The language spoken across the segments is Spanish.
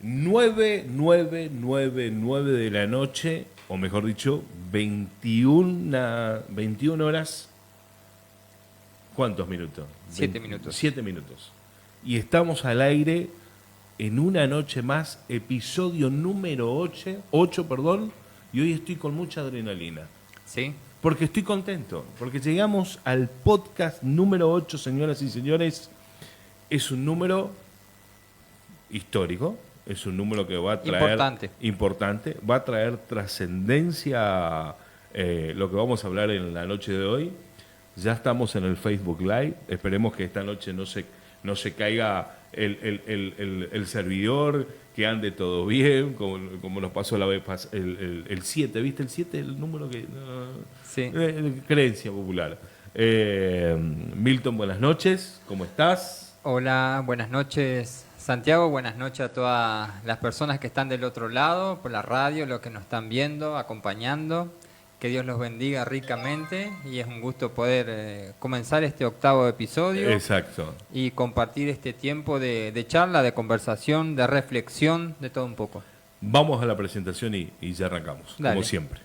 9 de la noche, o mejor dicho, 21 horas. ¿Cuántos minutos? 7 minutos. 7 minutos. Y estamos al aire en una noche más, episodio número 8, perdón, y hoy estoy con mucha adrenalina. ¿Sí? Porque estoy contento, porque llegamos al podcast número 8, señoras y señores. Es un número histórico, es un número que va a traer... Importante. Va a traer trascendencia lo que vamos a hablar en la noche de hoy. Ya estamos en el Facebook Live, esperemos que esta noche no se caiga el servidor, que ande todo bien, como nos pasó la vez pasada, el 7, ¿viste el 7? El número que... Sí. Creencia popular. Milton, buenas noches, ¿cómo estás? Hola, buenas noches Santiago, buenas noches a todas las personas que están del otro lado, por la radio, los que nos están viendo, acompañando. Que Dios los bendiga ricamente y es un gusto poder comenzar este 8º episodio. Exacto. Y compartir este tiempo de charla, de conversación, de reflexión, de todo un poco. Vamos a la presentación y ya arrancamos, Dale. como siempre.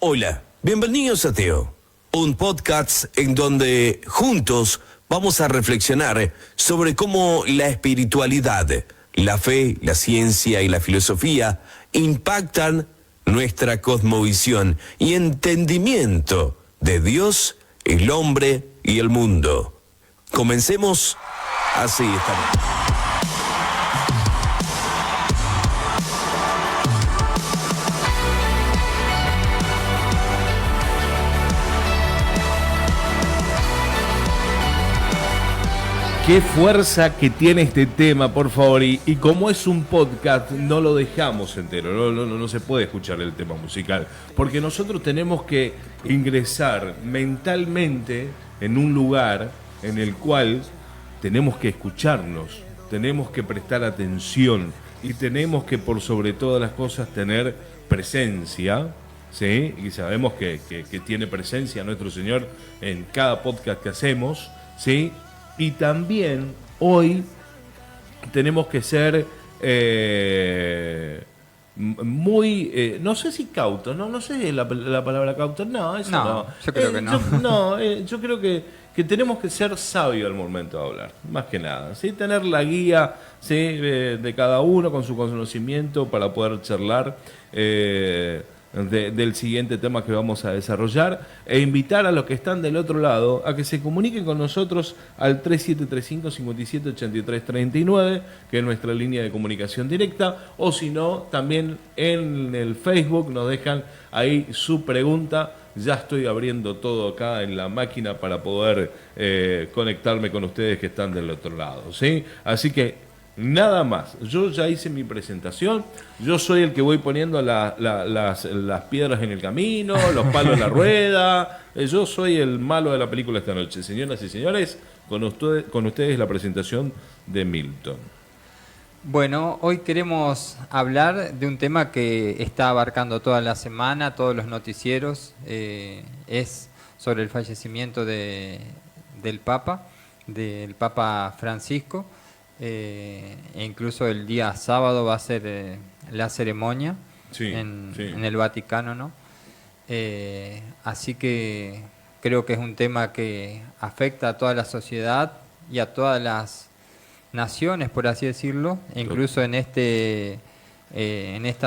Hola, bienvenidos a Teo, un podcast en donde juntos vamos a reflexionar sobre cómo la espiritualidad, la fe, la ciencia y la filosofía impactan nuestra cosmovisión y entendimiento de Dios, el hombre y el mundo. Comencemos así esta noche. Qué fuerza que tiene este tema, por favor, y como es un podcast, no lo dejamos entero, no se puede escuchar el tema musical, porque nosotros tenemos que ingresar mentalmente en un lugar en el cual tenemos que escucharnos, tenemos que prestar atención y tenemos que, por sobre todas las cosas, tener presencia, ¿sí? Y sabemos que tiene presencia nuestro Señor en cada podcast que hacemos, ¿sí? Y también hoy tenemos que ser muy, no sé si cautos, no sé la palabra cautos, no, eso no. Yo creo que no. Yo creo que tenemos que ser sabios al momento de hablar, más que nada, ¿sí? Tener la guía, ¿sí? De cada uno con su conocimiento para poder charlar del siguiente tema que vamos a desarrollar e invitar a los que están del otro lado a que se comuniquen con nosotros al 3735-578339, que es nuestra línea de comunicación directa, o si no, también en el Facebook nos dejan ahí su pregunta. Ya estoy abriendo todo acá en la máquina para poder conectarme con ustedes que están del otro lado, ¿sí? Así que nada más, yo ya hice mi presentación, yo soy el que voy poniendo las piedras en el camino, los palos en la rueda, yo soy el malo de la película esta noche. Señoras y señores, con ustedes la presentación de Milton. Bueno, hoy queremos hablar de un tema que está abarcando toda la semana, todos los noticieros, es sobre el fallecimiento del Papa Francisco. E incluso el día sábado va a ser la ceremonia en el Vaticano, ¿no? Así que creo que es un tema que afecta a toda la sociedad y a todas las naciones, por así decirlo. E incluso en esta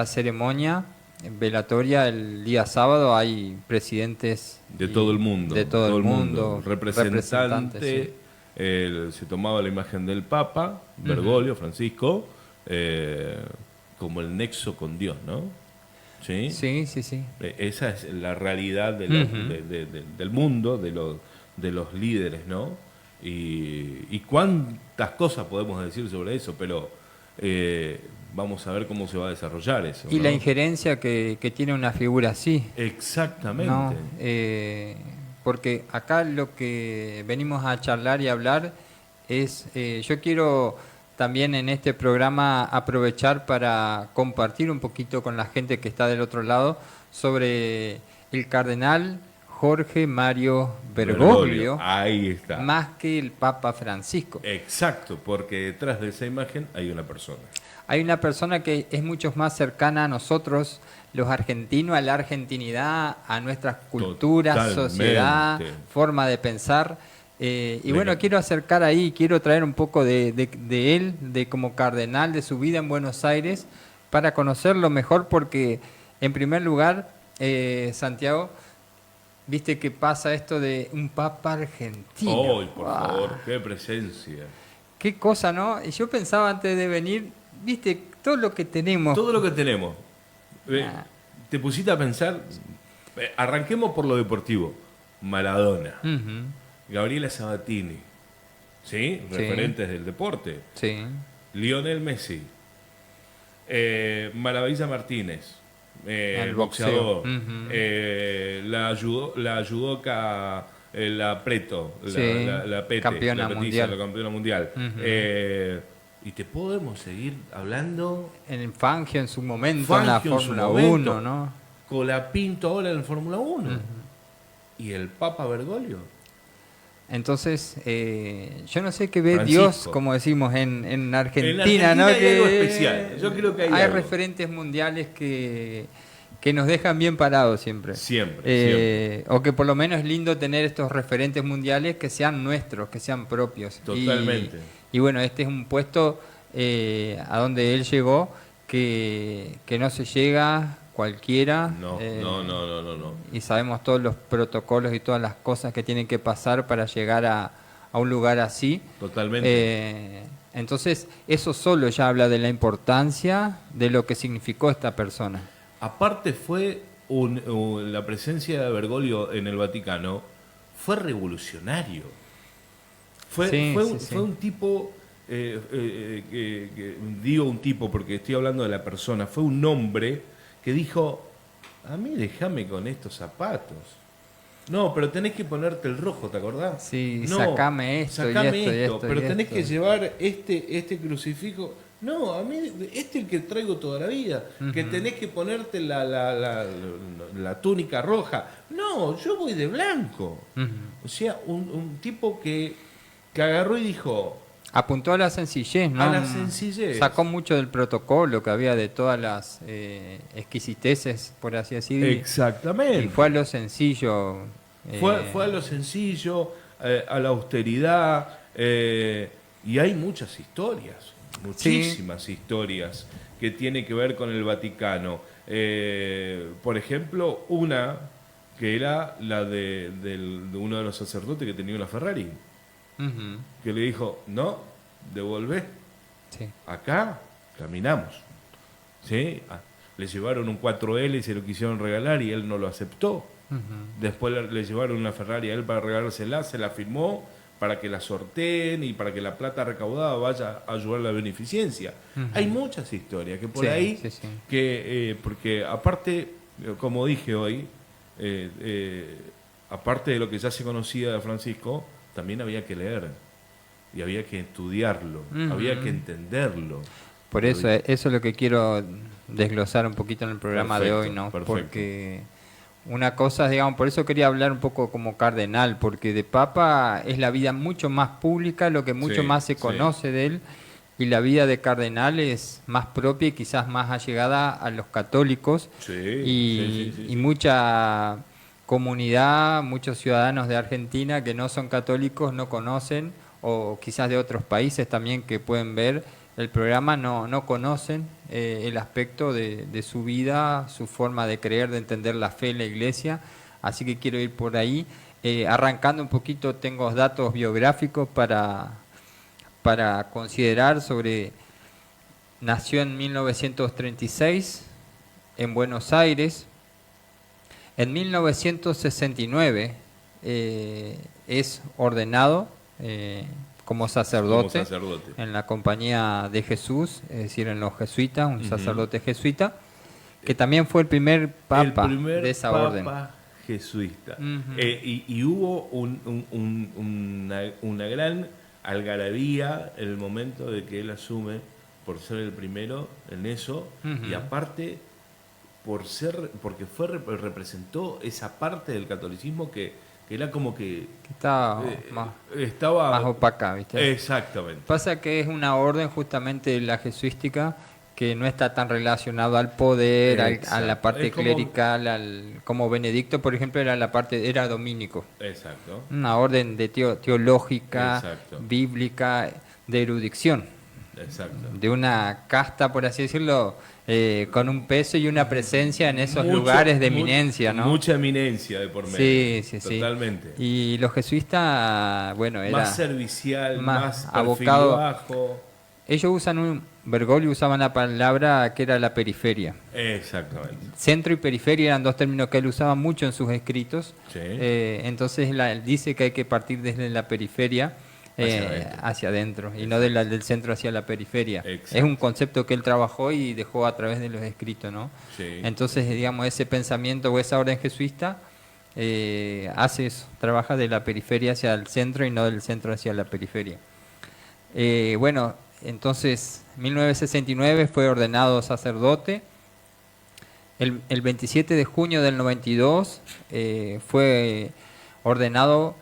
ceremonia velatoria el día sábado hay presidentes de todo el mundo, representantes, sí. Se tomaba la imagen del Papa, Bergoglio, Francisco, como el nexo con Dios, ¿no? Sí. Esa es la realidad del mundo, de los líderes, ¿no? Y cuántas cosas podemos decir sobre eso, pero vamos a ver cómo se va a desarrollar eso. Y ¿no? La injerencia que tiene una figura así. Exactamente. ¿No? Porque acá lo que venimos a charlar y hablar es, yo quiero también en este programa aprovechar para compartir un poquito con la gente que está del otro lado sobre el cardenal Jorge Mario Bergoglio. Ahí está. Más que el Papa Francisco. Exacto, porque detrás de esa imagen hay una persona. Hay una persona que es mucho más cercana a nosotros, los argentinos, a la argentinidad, a nuestras culturas, sociedad, forma de pensar. Y bueno, quiero acercar ahí, quiero traer un poco de él, de como cardenal, de su vida en Buenos Aires, para conocerlo mejor, porque en primer lugar, Santiago, viste que pasa esto de un papa argentino. ¡Ay, por favor, qué presencia! Qué cosa, ¿no? Y yo pensaba antes de venir, viste, todo lo que tenemos. Todo lo que tenemos. Te pusiste a pensar, arranquemos por lo deportivo. Maradona, Gabriela Sabatini, ¿sí? Referentes del deporte. Sí. Lionel Messi, Maravilla Martínez, el boxeador, la judoka, la Preto, la Pete, campeona mundial. La campeona mundial. Y te podemos seguir hablando. En Fangio en su momento, en la Fórmula 1, ¿no? Colapinto ahora en Fórmula 1. Y el Papa Bergoglio. Entonces, yo no sé qué ve Francisco. Dios, como decimos en Argentina, ¿no? Hay algo especial. Yo creo que hay algo. Referentes mundiales que nos dejan bien parados siempre. Siempre. O que por lo menos es lindo tener estos referentes mundiales que sean nuestros, que sean propios. Totalmente. Y bueno, este es un puesto a donde él llegó que no se llega cualquiera. No. Y sabemos todos los protocolos y todas las cosas que tienen que pasar para llegar a un lugar así. Totalmente. Entonces, eso solo ya habla de la importancia de lo que significó esta persona. Aparte fue la presencia de Bergoglio en el Vaticano fue revolucionario. Fue un tipo, digo un tipo porque estoy hablando de la persona, fue un hombre que dijo, a mí déjame con estos zapatos. No, pero tenés que ponerte el rojo, ¿te acordás? Sí, no, sacame esto, pero tenés que llevar este crucifijo. No, a mí es el que traigo toda la vida, que tenés que ponerte la túnica roja. No, yo voy de blanco. O sea, un tipo que agarró y dijo... Apuntó a la sencillez, ¿no? A la sencillez. Sacó mucho del protocolo que había de todas las exquisiteces, por así decir. Exactamente. Y fue a lo sencillo. Fue a lo sencillo, a la austeridad, y hay muchas historias. Muchísimas historias que tiene que ver con el Vaticano. Por ejemplo, una que era la de uno de los sacerdotes que tenía una Ferrari, que le dijo, no, devolvé. Sí. Acá caminamos. ¿Sí? Le llevaron un 4L y se lo quisieron regalar y él no lo aceptó. Después le llevaron una Ferrari a él para regalársela, se la firmó para que la sorteen y para que la plata recaudada vaya a ayudar a la beneficencia. Hay muchas historias que por ahí, que porque aparte, como dije hoy, aparte de lo que ya se conocía de Francisco, también había que leer y había que estudiarlo, había que entenderlo. Por eso es lo que quiero desglosar un poquito en el programa de hoy, ¿no? Perfecto. Porque una cosa, digamos, por eso quería hablar un poco como cardenal, porque de Papa es la vida mucho más pública, lo que mucho más se conoce de él, y la vida de cardenal es más propia y quizás más allegada a los católicos, y mucha comunidad, muchos ciudadanos de Argentina que no son católicos no conocen, o quizás de otros países también que pueden ver el programa, no conocen el aspecto de su vida, su forma de creer, de entender la fe en la iglesia, así que quiero ir por ahí. Arrancando un poquito, tengo datos biográficos para considerar sobre... Nació en 1936 en Buenos Aires. En 1969 es ordenado como sacerdote en la Compañía de Jesús, es decir, en los jesuitas, un sacerdote jesuita, que también fue el primer papa de esa orden. Jesuita. Y hubo una gran algarabía en el momento de que él asume por ser el primero en eso, y aparte porque representó esa parte del catolicismo que era como que estaba más opaca, ¿viste? Exactamente. Pasa que es una orden justamente la jesuística que no está tan relacionado al poder, a la parte clerical, como Benedicto, por ejemplo, era dominico. Exacto. Una orden de teológica, bíblica, de erudición. Exacto. De una casta, por así decirlo, con un peso y una presencia en esos lugares de eminencia, ¿no? Mucha eminencia de por medio. Sí. Totalmente. Y los jesuitas, bueno, era más servicial, más abocado. Bajo. Ellos Bergoglio usaban la palabra que era la periferia. Exactamente. Centro y periferia eran dos términos que él usaba mucho en sus escritos. Sí. Entonces él dice que hay que partir desde la periferia hacia adentro y no del centro hacia la periferia. Exacto. Es un concepto que él trabajó y dejó a través de los escritos, ¿no? Sí. Entonces, digamos, ese pensamiento o esa orden jesuita hace eso, trabaja de la periferia hacia el centro y no del centro hacia la periferia. Bueno, entonces, 1969 fue ordenado sacerdote. El 27 de junio del 92 fue ordenado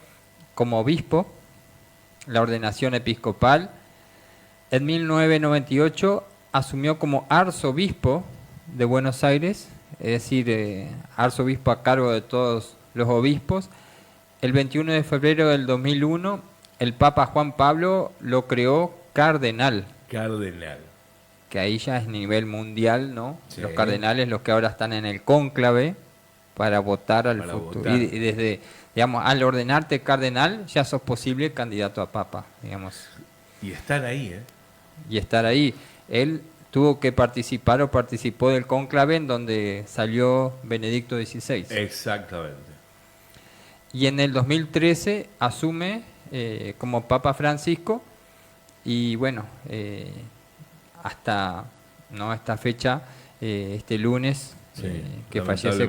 como obispo, la ordenación episcopal. En 1998 asumió como arzobispo de Buenos Aires, es decir, arzobispo a cargo de todos los obispos. El 21 de febrero del 2001, el Papa Juan Pablo lo creó cardenal. Cardenal. Que ahí ya es nivel mundial, ¿no? Sí. Los cardenales, los que ahora están en el cónclave para votar al futuro. Y desde, digamos, al ordenarte cardenal, ya sos posible candidato a papa, digamos. Y estar ahí, ¿eh? Y estar ahí. Él tuvo que participar o participó del cónclave en donde salió Benedicto XVI. Exactamente. Y en el 2013 asume como Papa Francisco y bueno, hasta esta fecha, este lunes, que fallece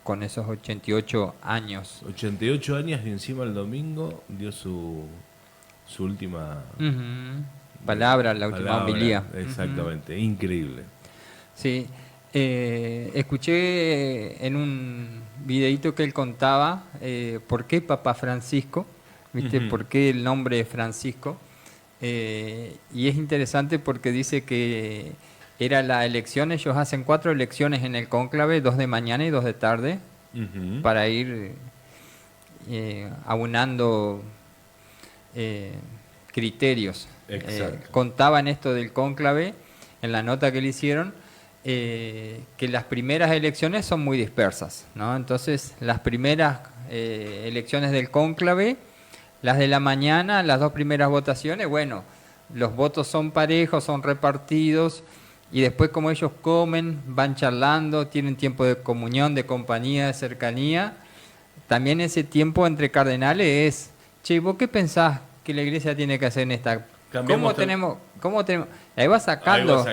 con esos 88 años. 88 años y encima el domingo dio su última palabra, la última homilía. Exactamente, increíble. Sí, escuché en un videíto que él contaba por qué Papa Francisco, ¿viste? ¿Por qué el nombre de Francisco? Y es interesante porque dice que era la elección, ellos hacen 4 elecciones en el cónclave, 2 de mañana y 2 de tarde, para ir aunando criterios. Contaban esto del cónclave, en la nota que le hicieron, que las primeras elecciones son muy dispersas, ¿no? Entonces, las primeras elecciones del cónclave, las de la mañana, las 2 primeras votaciones, bueno, los votos son parejos, son repartidos, y después como ellos comen, van charlando, tienen tiempo de comunión, de compañía, de cercanía, también ese tiempo entre cardenales es, che, ¿vos qué pensás que la iglesia tiene que hacer en esta? ¿Cómo tenemos? Ahí va sacando.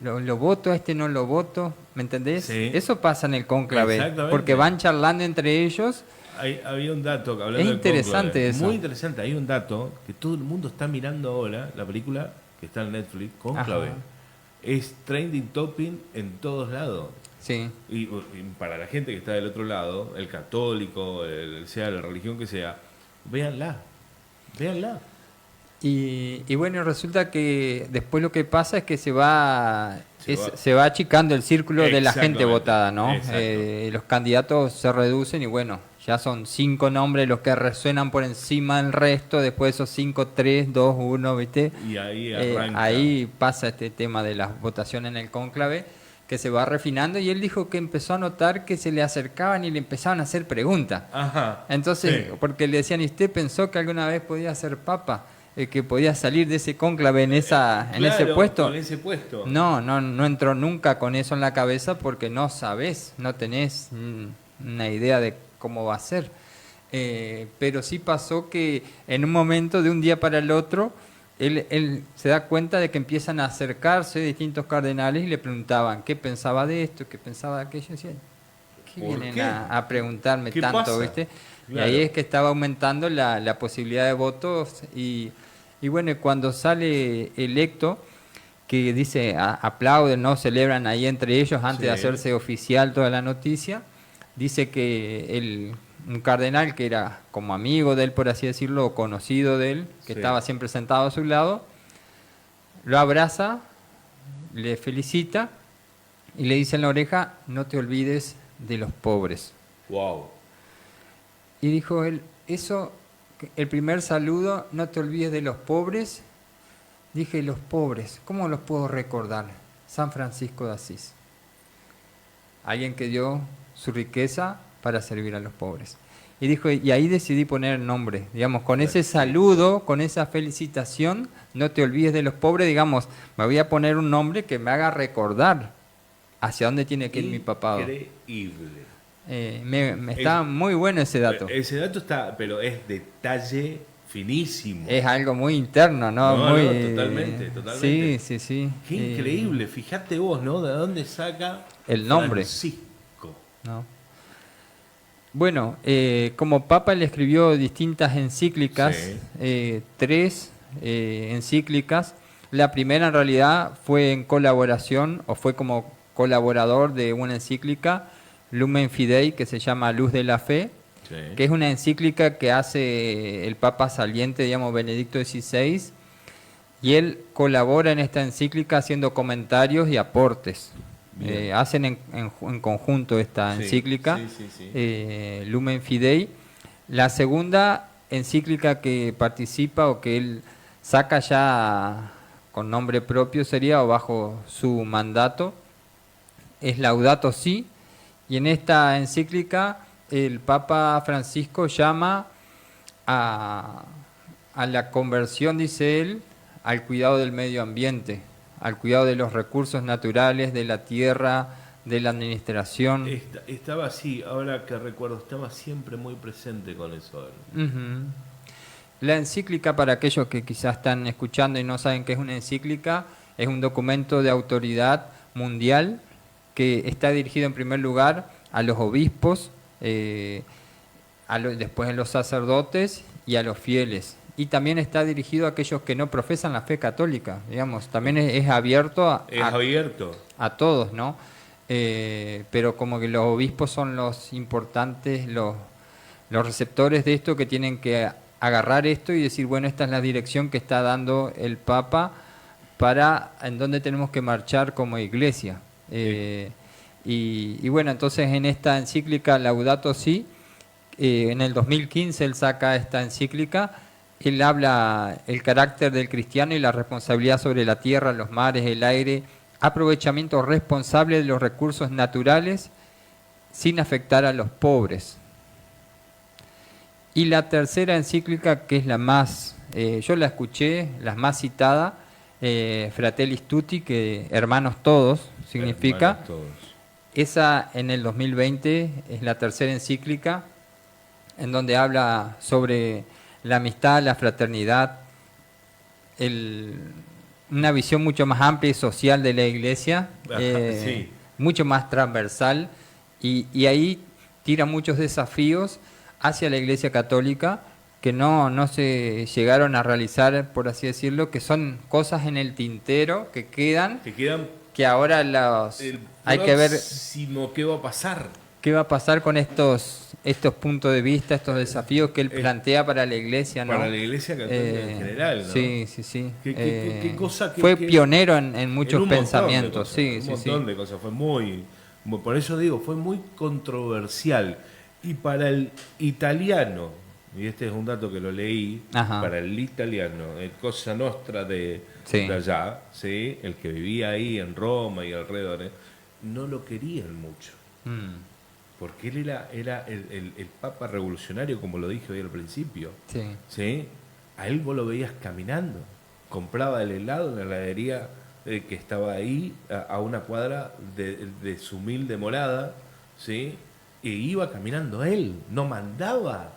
Lo voto, no lo voto, ¿me entendés? Sí. Eso pasa en el cónclave, porque van charlando entre ellos. Había un dato, hablando es interesante eso. Muy interesante, hay un dato que todo el mundo está mirando ahora, la película que está en Netflix, Cónclave. Es trending topping en todos lados. Sí. Y para la gente que está del otro lado, el católico, sea la religión que sea, véanla. Y bueno, resulta que después lo que pasa es que se va achicando el círculo de la gente votada, ¿no? Los candidatos se reducen y bueno, ya son 5 nombres los que resuenan por encima del resto, después esos 5, 3, 2, 1, ¿viste? Y ahí arranca. Ahí pasa este tema de las votaciones en el cónclave, que se va refinando, y él dijo que empezó a notar que se le acercaban y le empezaban a hacer preguntas. Entonces, porque le decían, ¿y usted pensó que alguna vez podía ser papa? Que podía salir de ese cónclave en ese puesto. Con ese puesto. No entró nunca con eso en la cabeza porque no sabés, no tenés una idea de cómo va a ser. Pero sí pasó que en un momento, de un día para el otro, él se da cuenta de que empiezan a acercarse distintos cardenales y le preguntaban qué pensaba de esto, qué pensaba de aquello. Y decían, ¿qué vienen a preguntarme tanto? ¿Pasa? ¿Viste? Claro. Y ahí es que estaba aumentando la posibilidad de votos y bueno, cuando sale electo, que dice, aplauden, ¿no? Celebran ahí entre ellos antes de hacerse oficial toda la noticia. Dice que un cardenal que era como amigo de él, por así decirlo, o conocido de él, que estaba siempre sentado a su lado, lo abraza, le felicita y le dice en la oreja, no te olvides de los pobres. Wow. Y dijo él, eso, el primer saludo, no te olvides de los pobres. Dije, los pobres, ¿cómo los puedo recordar? San Francisco de Asís. Alguien que dio su riqueza para servir a los pobres. Y dijo, y ahí decidí poner el nombre, digamos, con ese saludo, con esa felicitación, no te olvides de los pobres, digamos, me voy a poner un nombre que me haga recordar hacia dónde tiene que ir mi papá. Increíble. Está muy bueno ese dato. Ese dato está, pero es detalle finísimo. Es algo muy interno, ¿no? No, muy, totalmente. Sí. Qué increíble, fíjate vos, ¿no? ¿De dónde saca el nombre? Francisco. ¿No? Bueno, como Papa le escribió distintas encíclicas, 3 encíclicas. La primera en realidad fue en colaboración, o fue como colaborador de una encíclica, Lumen Fidei, que se llama Luz de la Fe, que es una encíclica que hace el Papa saliente, digamos, Benedicto XVI, y él colabora en esta encíclica haciendo comentarios y aportes. Hacen en conjunto esta encíclica, Lumen Fidei. La segunda encíclica que participa o que él saca ya con nombre propio sería, o bajo su mandato, es Laudato Si, y en esta encíclica el Papa Francisco llama a la conversión, dice él, al cuidado del medio ambiente, al cuidado de los recursos naturales, de la tierra, de la administración. Estaba así, ahora que recuerdo, estaba siempre muy presente con eso. La encíclica, para aquellos que quizás están escuchando y no saben qué es una encíclica, es un documento de autoridad mundial que está dirigido en primer lugar a los obispos, después a los sacerdotes y a los fieles. Y también está dirigido a aquellos que no profesan la fe católica, digamos. También es abierto a todos, ¿no? Pero como que los obispos son los importantes, los receptores de esto, que tienen que agarrar esto y decir, bueno, esta es la dirección que está dando el Papa para en dónde tenemos que marchar como iglesia. Y bueno, entonces en esta encíclica Laudato Si, en el 2015 él saca esta encíclica. Él habla el carácter del cristiano y la responsabilidad sobre la tierra, los mares, el aire, aprovechamiento responsable de los recursos naturales sin afectar a los pobres. Y la tercera encíclica, que es la más, yo la escuché, la más citada, Fratelli Tutti, que hermanos todos significa. Hermanos todos. Esa en el 2020 es la tercera encíclica, en donde habla sobre la amistad, la fraternidad, una visión mucho más amplia y social de la iglesia, mucho más transversal, y ahí tira muchos desafíos hacia la iglesia católica que no se llegaron a realizar, por así decirlo, que son cosas en el tintero que quedan que ahora hay que ver qué va a pasar. ¿Qué va a pasar con estos puntos de vista, estos desafíos que él plantea para la iglesia, ¿no? Para la iglesia católica en general, ¿no? Sí. ¿Qué cosa fue pionero en muchos pensamientos. Un montón de cosas. Fue muy, por eso digo, fue muy controversial. Y para el italiano, y este es un dato que lo leí, para el italiano, Cosa Nostra de allá, ¿sí? El que vivía ahí en Roma y alrededor, no lo querían mucho. Porque él era el papa revolucionario, como lo dije hoy al principio. ¿Sí? A él vos lo veías caminando. Compraba el helado en la heladería que estaba ahí, a una cuadra de su humilde morada, ¿sí? E iba caminando él, no mandaba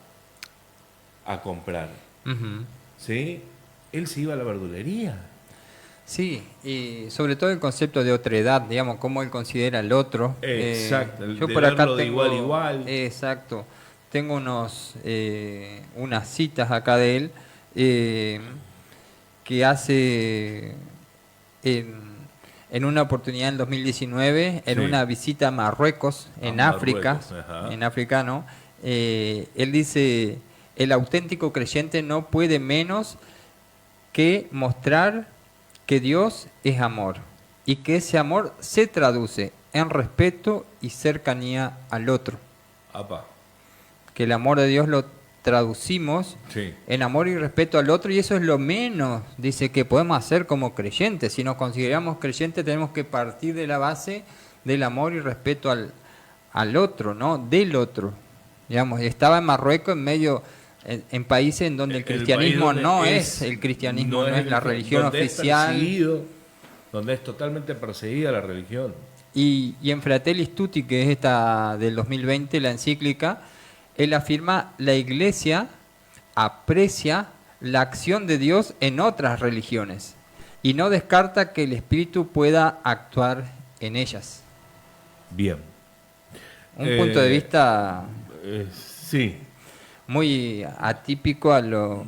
a comprar. ¿Sí? Él se iba a la verdulería. Sí, y sobre todo el concepto de otredad, digamos, cómo él considera al otro. Exacto, yo de por acá tengo, de igual a igual. Exacto. Tengo unas citas acá de él que hace en una oportunidad en 2019, en una visita a Marruecos, en África, en africano, él dice, el auténtico creyente no puede menos que mostrar que Dios es amor y que ese amor se traduce en respeto y cercanía al otro. Apa. Que el amor de Dios lo traducimos en amor y respeto al otro, y eso es lo menos, dice, que podemos hacer como creyentes. Si nos consideramos creyentes, tenemos que partir de la base del amor y respeto al otro, ¿no? Del otro. Digamos, estaba en Marruecos en medio, en países en donde el cristianismo no es el cristianismo, no es la religión oficial. Donde es totalmente perseguida la religión. Y en Fratelli Tutti, que es esta del 2020, la encíclica, él afirma, la Iglesia aprecia la acción de Dios en otras religiones y no descarta que el Espíritu pueda actuar en ellas. Bien. Un punto de vista sí, muy atípico a lo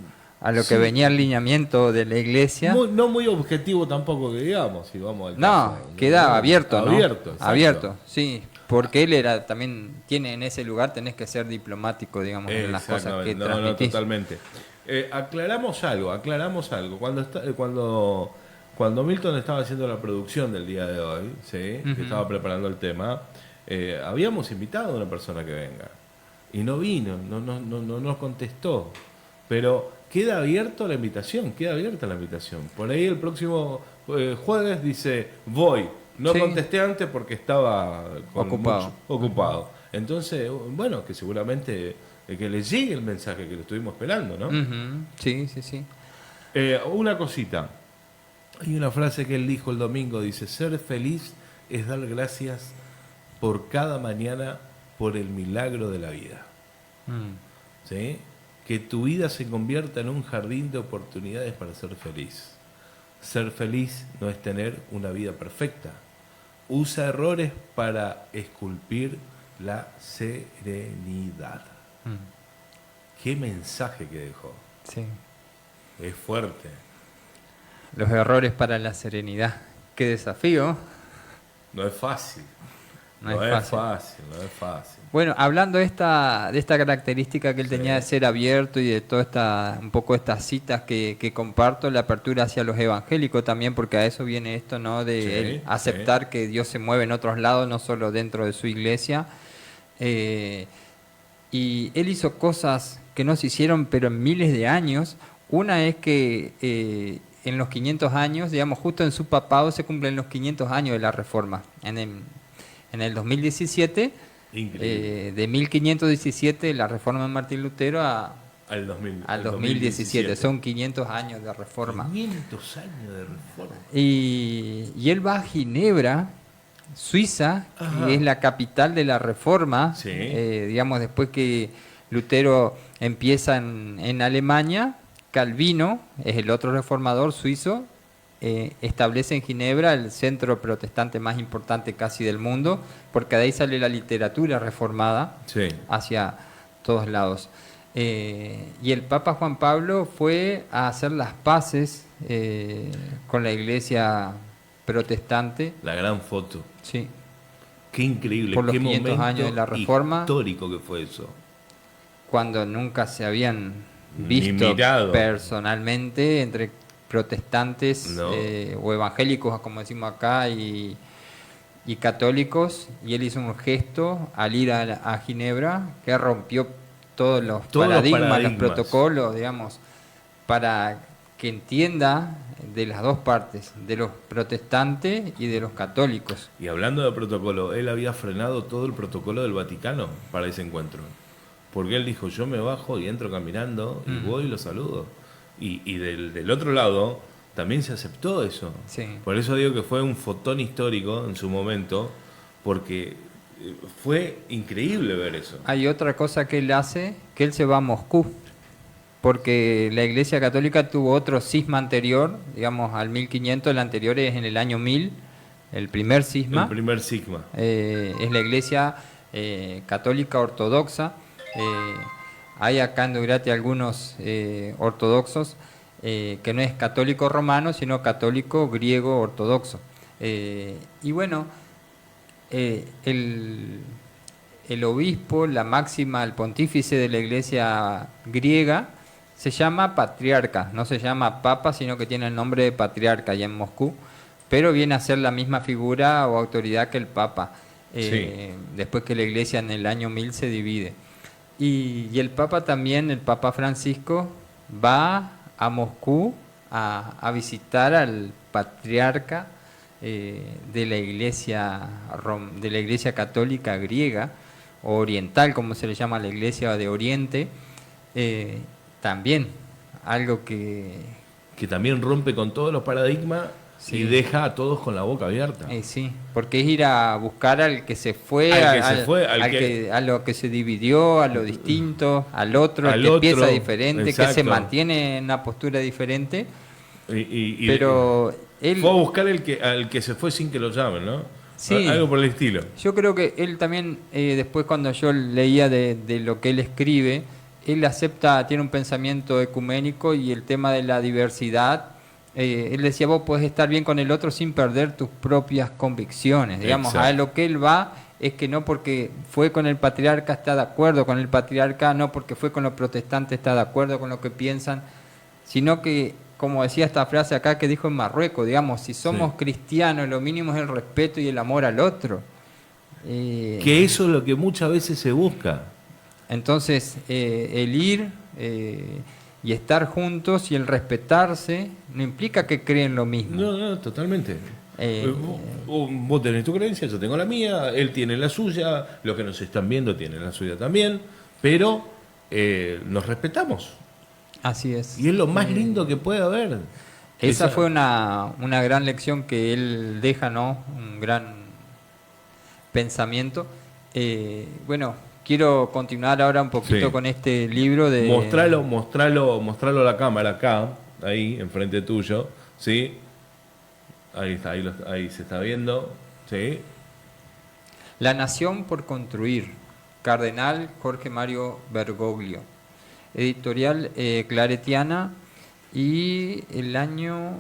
que venía el lineamiento de la Iglesia. No muy objetivo tampoco, que digamos, si vamos al caso. Queda abierto, ¿no? Abierto, sí. Porque él era también, en ese lugar tenés que ser diplomático, digamos, en las cosas que transmitís. No, totalmente. Aclaramos algo. Cuando Milton estaba haciendo la producción del día de hoy, ¿sí? Que estaba preparando el tema, habíamos invitado a una persona que venga. Y no vino, no nos contestó. Pero queda abierta la invitación. Por ahí el próximo jueves dice, voy. No contesté antes porque estaba ocupado. Entonces, bueno, que seguramente que le llegue el mensaje que le estuvimos esperando, ¿no? Sí. Una cosita. Hay una frase que él dijo el domingo, dice, ser feliz es dar gracias por cada mañana por el milagro de la vida. ¿Sí? Que tu vida se convierta en un jardín de oportunidades para ser feliz. Ser feliz no es tener una vida perfecta. Usa errores para esculpir la serenidad. Qué mensaje que dejó. Sí. Es fuerte. Los errores para la serenidad. Qué desafío. No es fácil. No es fácil. Bueno, hablando de esta característica que él tenía de ser abierto y de todas un poco estas citas que comparto, la apertura hacia los evangélicos también, porque a eso viene esto, ¿no? De él aceptar que Dios se mueve en otros lados, no solo dentro de su iglesia. Y él hizo cosas que no se hicieron, pero en miles de años. Una es que en los 500 años, digamos, justo en su papado se cumplen los 500 años de la Reforma. En el 2017, de 1517, la Reforma de Martín Lutero al 2017. Son 500 años de Reforma. 500 años de Reforma. Y él va a Ginebra, Suiza, que es la capital de la Reforma. Digamos, después que Lutero empieza en Alemania, Calvino es el otro reformador suizo, establece en Ginebra el centro protestante más importante casi del mundo, porque de ahí sale la literatura reformada hacia todos lados. Y el Papa Juan Pablo fue a hacer las paces con la iglesia protestante. La gran foto. Sí. Qué increíble. Por los 500 años de la Reforma. Histórico que fue eso. Cuando nunca se habían visto personalmente entre protestantes o evangélicos, como decimos acá, y católicos, y él hizo un gesto al ir a Ginebra que rompió todos los paradigmas, los protocolos, digamos, para que entienda de las dos partes, de los protestantes y de los católicos. Y hablando de protocolo, él había frenado todo el protocolo del Vaticano para ese encuentro, porque él dijo, yo me bajo y entro caminando y voy y lo saludo. Y del otro lado también se aceptó eso. Por eso digo que fue un fotón histórico en su momento, porque fue increíble ver eso. Hay otra cosa que él hace, que él se va a Moscú, porque la Iglesia Católica tuvo otro cisma anterior, digamos al 1500, el anterior es en el año 1000, el primer cisma. El primer cisma. Es la Iglesia Católica Ortodoxa. Hay acá en Dugrati algunos ortodoxos que no es católico romano, sino católico griego ortodoxo. Y bueno, el obispo, la máxima, el pontífice de la iglesia griega, se llama patriarca, no se llama papa, sino que tiene el nombre de patriarca allá en Moscú, pero viene a ser la misma figura o autoridad que el papa, después que la iglesia en el año 1000 se divide. Y el papa también, el papa Francisco, va a Moscú a visitar al patriarca de la iglesia católica griega, o oriental, como se le llama, la iglesia de Oriente. También algo que también rompe con todos los paradigmas y deja a todos con la boca abierta. Sí, porque es ir a buscar al que se fue, a lo que se dividió, a lo distinto, al otro, al que piensa diferente, exacto, que se mantiene en una postura diferente. Pero él fue a buscar al que se fue sin que lo llamen, ¿no? Sí, algo por el estilo. Yo creo que él también, después cuando yo leía de lo que él escribe, él tiene un pensamiento ecuménico y el tema de la diversidad. Él decía, vos podés estar bien con el otro sin perder tus propias convicciones. Digamos, exacto, a lo que él va es que no porque fue con el patriarca está de acuerdo con el patriarca, no porque fue con los protestantes está de acuerdo con lo que piensan, sino que, como decía esta frase acá que dijo en Marruecos, digamos, si somos cristianos, lo mínimo es el respeto y el amor al otro. Que eso es lo que muchas veces se busca. Entonces, el ir y estar juntos y el respetarse no implica que creen lo mismo. No, totalmente. Vos tenés tu creencia, yo tengo la mía, él tiene la suya, los que nos están viendo tienen la suya también, pero nos respetamos. Así es. Y es lo más lindo que puede haber. Esa fue una gran lección que él deja, ¿no? Un gran pensamiento. Bueno, quiero continuar ahora un poquito con este libro de... Mostralo a la cámara acá, ahí, enfrente tuyo, ¿sí? Ahí está, ahí se está viendo, ¿sí? La nación por construir, Cardenal Jorge Mario Bergoglio, editorial Claretiana, y el año,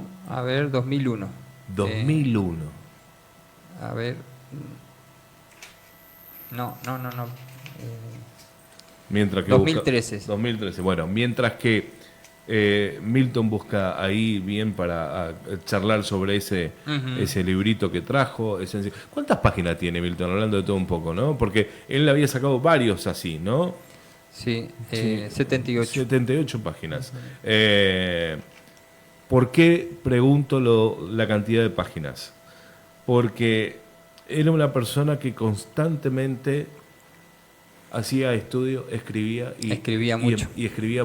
2001. 2001. No. Mientras que 2013. 2013. Bueno, mientras que Milton busca ahí bien para charlar sobre ese librito que trajo. ¿Cuántas páginas tiene Milton? Hablando de todo un poco, ¿no? Porque él había sacado varios así, ¿no? Sí, 78. 78 páginas. ¿Por qué pregunto la cantidad de páginas? Porque era una persona que constantemente hacía estudio, escribía mucho. Escribía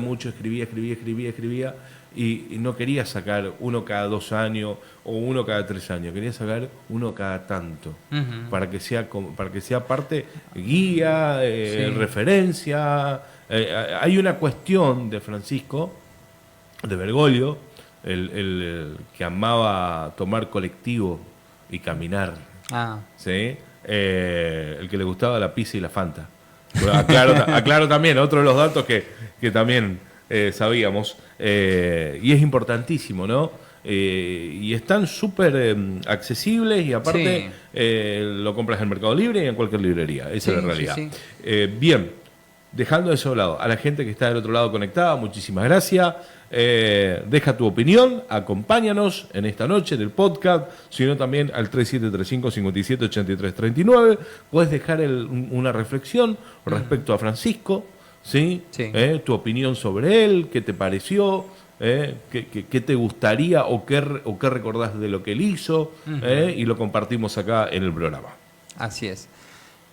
y no quería sacar uno cada 2 años o uno cada 3 años, quería sacar uno cada tanto, para que sea parte guía, referencia. Hay una cuestión de Francisco, de Bergoglio, el que amaba tomar colectivo y caminar, ¿sí? El que le gustaba la pizza y la Fanta. Aclaro también otro de los datos que también sabíamos, y es importantísimo, ¿no? Y están súper accesibles y aparte lo compras en Mercado Libre y en cualquier librería, esa es la realidad. Sí. Bien, dejando eso de lado, a la gente que está del otro lado conectada, muchísimas gracias. Deja tu opinión, acompáñanos en esta noche del podcast, sino también al 3735-578339. Puedes dejar una reflexión respecto a Francisco, ¿sí? Tu opinión sobre él, qué te pareció, qué te gustaría o qué recordás de lo que él hizo, y lo compartimos acá en el programa. Así es.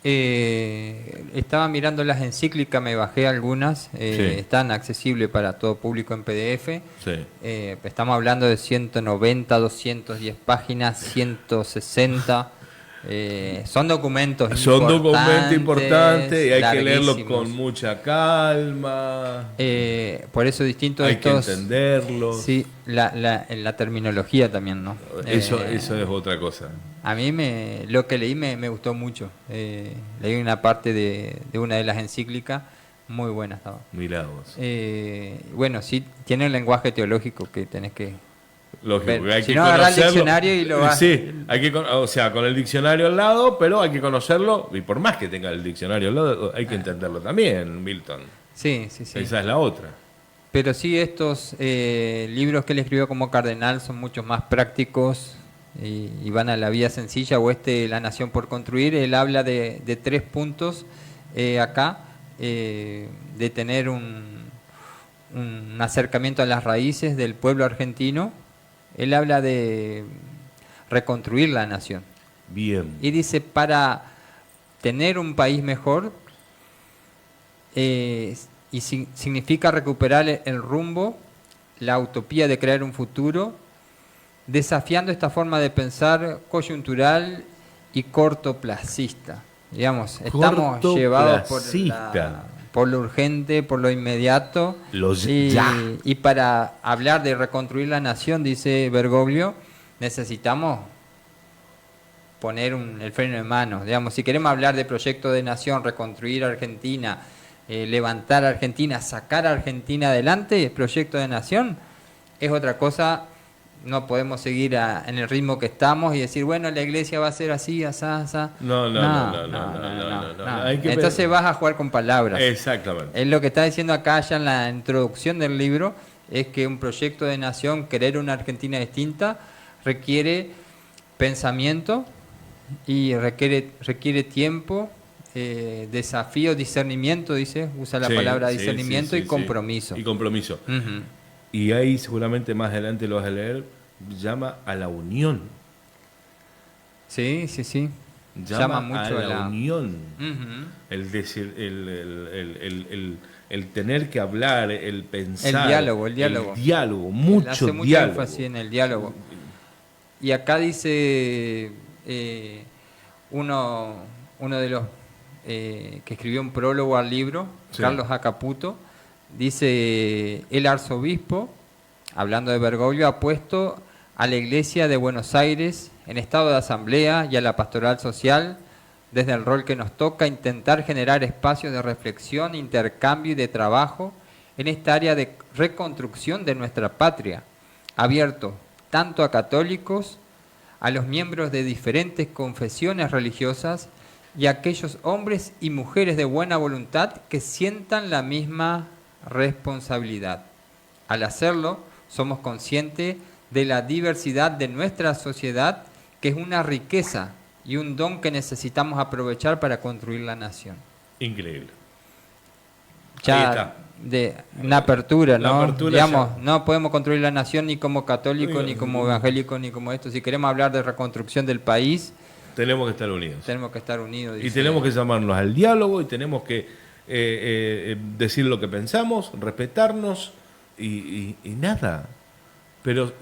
Estaba mirando las encíclicas, me bajé algunas, están accesibles para todo público en PDF. Estamos hablando de 190, 210 páginas, 160. Son documentos importantes y hay que leerlos con mucha calma. Por eso distintos hay que entenderlos. Sí, la terminología también, ¿no? Eso es otra cosa. A mí lo que leí me gustó mucho. Leí una parte de una de las encíclicas Muy buena estaba. Mirá vos. Bueno, sí, tiene un lenguaje teológico que tenés que... Lógico, hay si que no, agarrá el conocerlo. diccionario y lo vas... Sí, hay que, o sea, con el diccionario al lado, pero hay que conocerlo, y por más que tenga el diccionario al lado, hay que entenderlo también, Milton. Sí. Esa es la otra. Pero sí, estos libros que él escribió como cardenal son mucho más prácticos y van a la vida sencilla, o La Nación por Construir. Él habla de 3 puntos acá, de tener un acercamiento a las raíces del pueblo argentino. Él habla de reconstruir la nación. Bien. Y dice, para tener un país mejor, significa recuperar el rumbo, la utopía de crear un futuro, desafiando esta forma de pensar coyuntural y cortoplacista. Digamos, estamos llevados por lo urgente, por lo inmediato. Y para hablar de reconstruir la nación, dice Bergoglio, necesitamos poner el freno de mano. Digamos, si queremos hablar de proyecto de nación, reconstruir Argentina, levantar a Argentina, sacar a Argentina adelante, proyecto de nación, es otra cosa. No podemos seguir en el ritmo que estamos y decir, bueno, la iglesia va a ser así, asá. No. Entonces vas a jugar con palabras. Exactamente. Es lo que está diciendo acá ya en la introducción del libro, es que un proyecto de nación, querer una Argentina requiere pensamiento y requiere tiempo, desafío, discernimiento, usa la palabra discernimiento y compromiso. Y compromiso. Uh-huh. Y ahí seguramente más adelante lo vas a leer, llama a la unión. Sí. Llama mucho a la unión. Uh-huh. El tener que hablar, el pensar. El diálogo. El diálogo, mucho hace mucho diálogo. énfasis en el diálogo. Y acá dice uno de los que escribió un prólogo al libro, sí. Carlos Acaputo, dice, el arzobispo, hablando de Bergoglio, ha puesto a la Iglesia de Buenos Aires en estado de asamblea y a la pastoral social, desde el rol que nos toca, intentar generar espacios de reflexión, intercambio y de trabajo en esta área de reconstrucción de nuestra patria, abierto tanto a católicos, a los miembros de diferentes confesiones religiosas y a aquellos hombres y mujeres de buena voluntad que sientan la misma responsabilidad. Al hacerlo, somos conscientes de la diversidad de nuestra sociedad, que es una riqueza y un don que necesitamos aprovechar para construir la nación. Increíble. Ya de una apertura, ¿no? Digamos, ya. No podemos construir la nación ni como católico, ni como evangélico, ni como esto. Si queremos hablar de reconstrucción del país, tenemos que estar unidos. Tenemos que estar unidos. Y tenemos que llamarnos al diálogo y tenemos que decir lo que pensamos, respetarnos y nada. Pero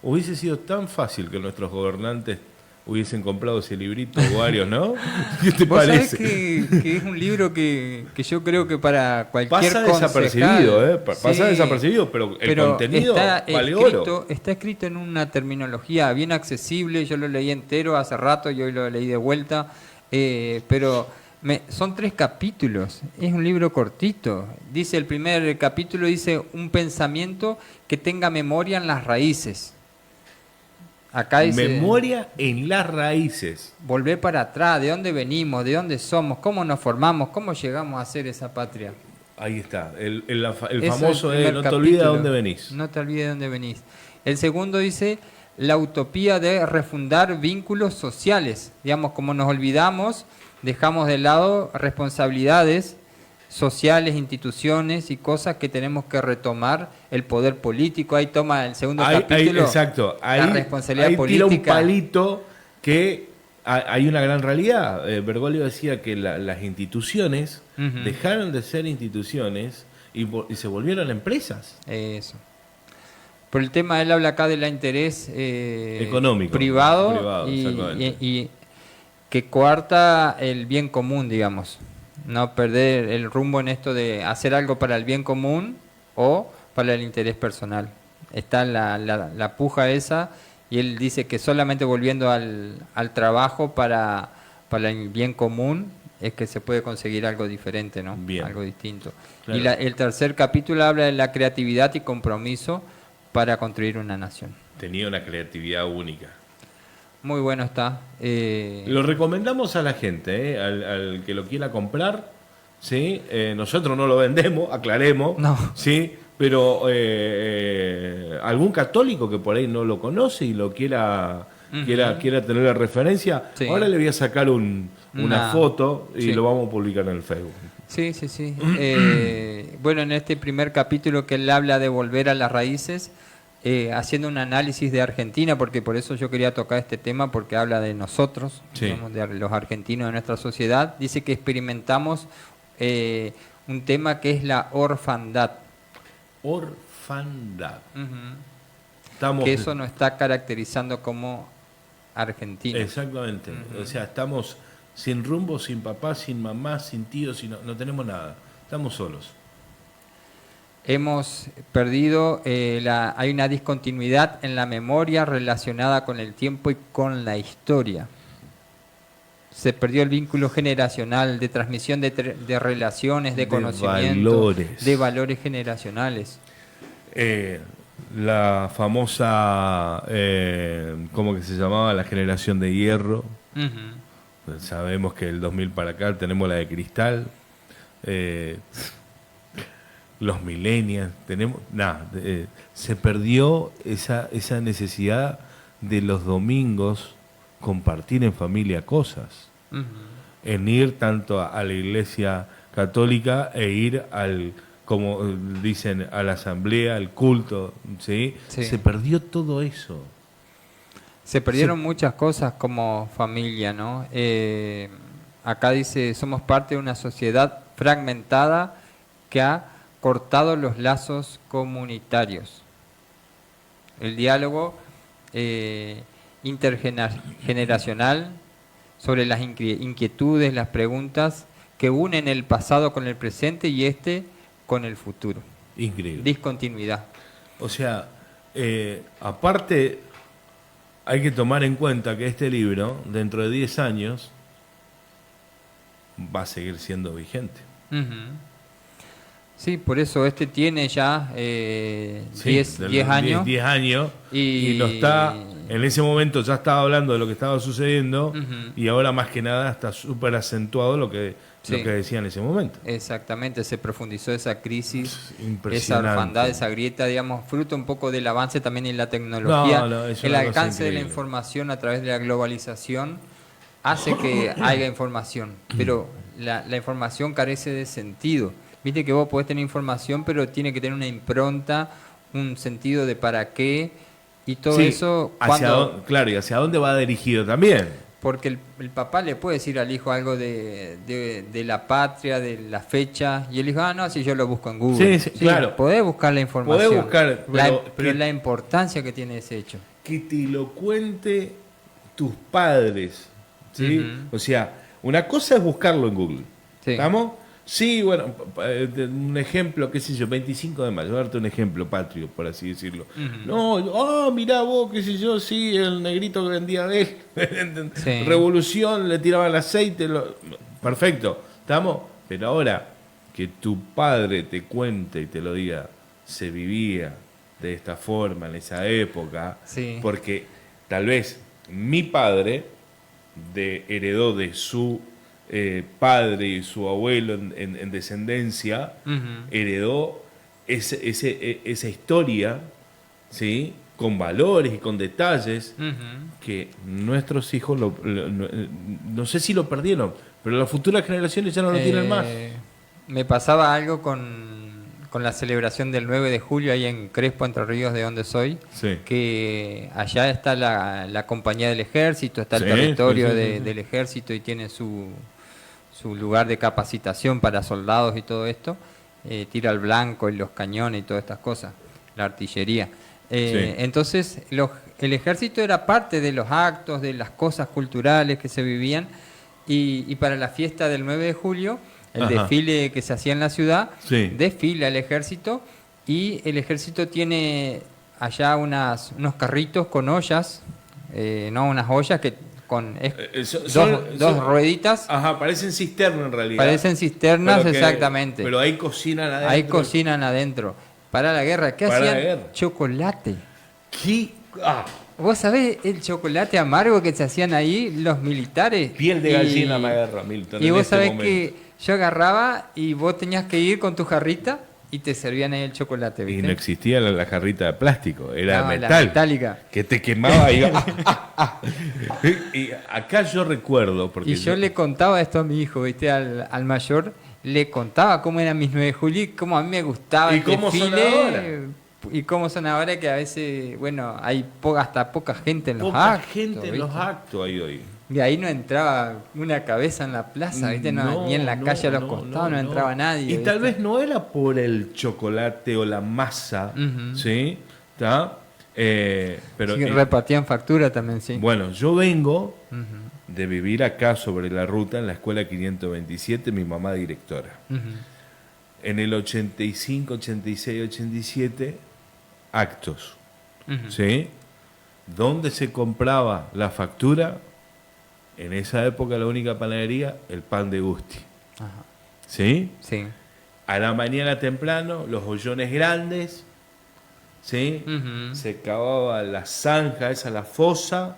hubiese sido tan fácil que nuestros gobernantes hubiesen comprado ese librito varios, ¿no? ¿Qué te parece? Sabés que es un libro que yo creo que para cualquier pasa desapercibido, pasa desapercibido, pero el contenido vale oro. Está escrito en una terminología bien accesible. Yo lo leí entero hace rato y hoy lo leí de vuelta, pero son 3 capítulos. Es un libro cortito. Dice el primer capítulo, dice un pensamiento que tenga memoria en las raíces. Acá dice, memoria en las raíces. Volver para atrás, de dónde venimos, de dónde somos, cómo nos formamos, cómo llegamos a ser esa patria. Ahí está, el famoso de no te olvides de dónde venís. No te olvides de dónde venís. El segundo dice la utopía de refundar vínculos sociales. Digamos, como nos olvidamos, dejamos de lado responsabilidades sociales, instituciones y cosas que tenemos que retomar, el poder político. Ahí toma el segundo capítulo. Exacto. La responsabilidad política. Tira un palito que hay una gran realidad. Bergoglio decía que las instituciones dejaron de ser instituciones y se volvieron empresas. Eso. Por el tema, él habla acá del interés económico, privado y que coarta el bien común, digamos. No perder el rumbo en esto de hacer algo para el bien común o para el interés personal. Está la puja esa, y él dice que solamente volviendo al trabajo para el bien común es que se puede conseguir algo diferente, ¿no? Bien. Algo distinto. Claro. Y el tercer capítulo habla de la creatividad y compromiso para construir una nación. Tenía una creatividad única. Muy bueno está. Lo recomendamos a la gente, al que lo quiera comprar, ¿sí? Nosotros no lo vendemos, aclaremos, No. ¿sí? Pero algún católico que por ahí no lo conoce y lo quiera tener la referencia, Sí. ahora le voy a sacar una foto y sí. lo vamos a publicar en el Facebook. Sí. Bueno, en este primer capítulo que él habla de volver a las raíces, haciendo un análisis de Argentina, porque por eso yo quería tocar este tema, porque habla de nosotros, Sí. digamos, de los argentinos de nuestra sociedad. Dice que experimentamos un tema que es la orfandad. Orfandad. Uh-huh. Que eso nos está caracterizando como argentinos. Exactamente. Uh-huh. O sea, estamos sin rumbo, sin papá, sin mamá, sin tío, no tenemos nada. Estamos solos. Hemos perdido, hay una discontinuidad en la memoria relacionada con el tiempo y con la historia. Se perdió el vínculo generacional de transmisión de relaciones, de conocimiento, de valores generacionales. La famosa, ¿cómo que se llamaba? La generación de hierro. Uh-huh. Sabemos que el 2000 para acá tenemos la de cristal. Los millennials, se perdió esa necesidad de los domingos compartir en familia cosas, uh-huh. en ir tanto a la iglesia católica e ir como dicen, a la asamblea, al culto, ¿sí? Sí. Se perdió todo eso. Se perdieron muchas cosas como familia, ¿no? Acá dice, somos parte de una sociedad fragmentada que ha cortado los lazos comunitarios. El diálogo intergeneracional sobre las inquietudes, las preguntas que unen el pasado con el presente y con el futuro. Increíble. Discontinuidad. O sea, aparte hay que tomar en cuenta que este libro, dentro de 10 años, va a seguir siendo vigente. Uh-huh. Sí, por eso tiene ya 10 años. 10 años y lo está, en ese momento ya estaba hablando de lo que estaba sucediendo, uh-huh. Y ahora más que nada está súper acentuado lo que decía en ese momento. Exactamente, se profundizó esa crisis, esa orfandad, esa grieta, digamos, fruto un poco del avance también en la tecnología. El alcance de la información a través de la globalización hace que haya información, pero la información carece de sentido. Viste que vos podés tener información, pero tiene que tener una impronta, un sentido de para qué, y todo eso... Claro, y hacia dónde va dirigido también. Porque el papá le puede decir al hijo algo de la patria, de la fecha, y el hijo, no, si yo lo busco en Google. Sí, claro. Podés buscar la información. Podés buscar, pero la importancia que tiene ese hecho. Que te lo cuente tus padres, ¿sí? Uh-huh. O sea, una cosa es buscarlo en Google, sí. ¿Estamos? Sí, bueno, un ejemplo, qué sé yo, 25 de mayo, voy a darte un ejemplo patrio, por así decirlo. Uh-huh. No, mirá vos, qué sé yo, sí, el negrito que vendía él, sí. Revolución, le tiraba el aceite, perfecto, ¿estamos? Pero ahora, que tu padre te cuente y te lo diga, se vivía de esta forma en esa época, sí. Porque tal vez mi padre heredó de su padre y su abuelo en descendencia, uh-huh. Heredó esa historia, ¿sí? Con valores y con detalles, uh-huh. Que nuestros hijos no sé si lo perdieron, pero las futuras generaciones ya no lo tienen más. Me pasaba algo con la celebración del 9 de julio ahí en Crespo, Entre Ríos, de donde soy, sí. Que allá está la compañía del ejército, está el territorio del ejército y tiene su lugar de capacitación para soldados y todo esto, tira al blanco y los cañones y todas estas cosas, la artillería. Entonces el ejército era parte de los actos, de las cosas culturales que se vivían, y para la fiesta del 9 de julio, el Ajá. Desfile que se hacía en la ciudad, desfila el ejército, y el ejército tiene allá unos carritos con ollas, unas ollas que dos rueditas. Ajá, parecen cisternas en realidad. Parecen cisternas, exactamente. Pero ahí cocinan adentro. Ahí cocinan adentro. Para la guerra. ¿Qué hacían? Chocolate. ¿Qué? ¿Vos sabés el chocolate amargo que se hacían ahí los militares? Piel de gallina me agarra, Milton. Y vos sabés que yo agarraba y vos tenías que ir con tu jarrita y te servían ahí el chocolate, ¿viste? Y no existía la jarrita de plástico, era metal. La metálica. Que te quemaba y... Y acá yo recuerdo... Y yo le contaba esto a mi hijo, ¿viste? Al mayor, le contaba cómo eran mis 9 de julio y cómo a mí me gustaba el desfile. ¿Y cómo son ahora? Y cómo son ahora, que a veces, bueno, hay hasta poca gente en los actos. Poca gente, ¿viste? En los actos hay hoy. Y ahí no entraba una cabeza en la plaza, ¿viste? Ni en la calle a los costados no entraba nadie. Y ¿viste? tal vez no era por el chocolate o la masa, ¿sí? ¿Está? Pero sí, repartían factura también, sí. Bueno, yo vengo de vivir acá sobre la ruta en la escuela 527, mi mamá directora. En el 85, 86, 87, actos, ¿sí? ¿Dónde se compraba la factura? En esa época la única panadería, el pan de Gusti. Ajá. ¿Sí? Sí. A la mañana temprano, los ollones grandes, ¿sí? Se cavaba la zanja, esa la fosa,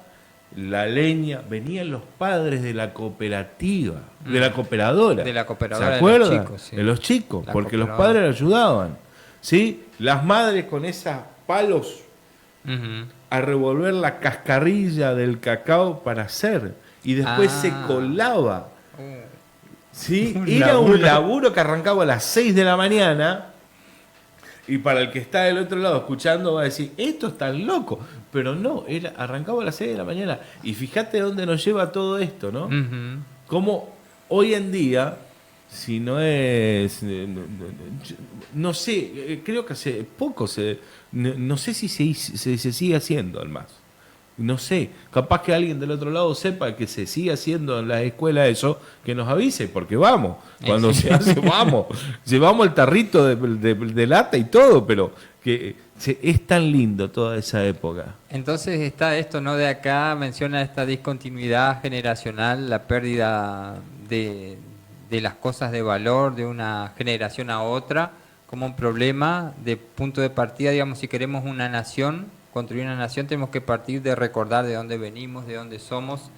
la leña. Venían los padres de la cooperativa, de la cooperadora. De la cooperadora. ¿Se acuerdan? De los chicos, sí. De los chicos, porque los padres ayudaban. ¿Sí? Las madres con esos palos a revolver la cascarilla del cacao para hacer. Y después se colaba. ¿Sí? Era un laburo que arrancaba a las 6 de la mañana. Y para el que está del otro lado escuchando va a decir, esto es tan loco. Pero no, arrancaba a las 6 de la mañana. Y fíjate dónde nos lleva todo esto, ¿no? Como hoy en día, si no es... No sé, creo que hace poco, no sé si se sigue haciendo al más. No sé, capaz que alguien del otro lado sepa que se sigue haciendo en la escuela eso, que nos avise, porque vamos, cuando se hace, vamos, llevamos el tarrito de lata y todo, pero que es tan lindo toda esa época. Entonces está esto, ¿no? De acá menciona esta discontinuidad generacional, la pérdida de las cosas de valor de una generación a otra, como un problema de punto de partida, digamos, si queremos una nación, construir una nación, tenemos que partir de recordar de dónde venimos, de dónde somos.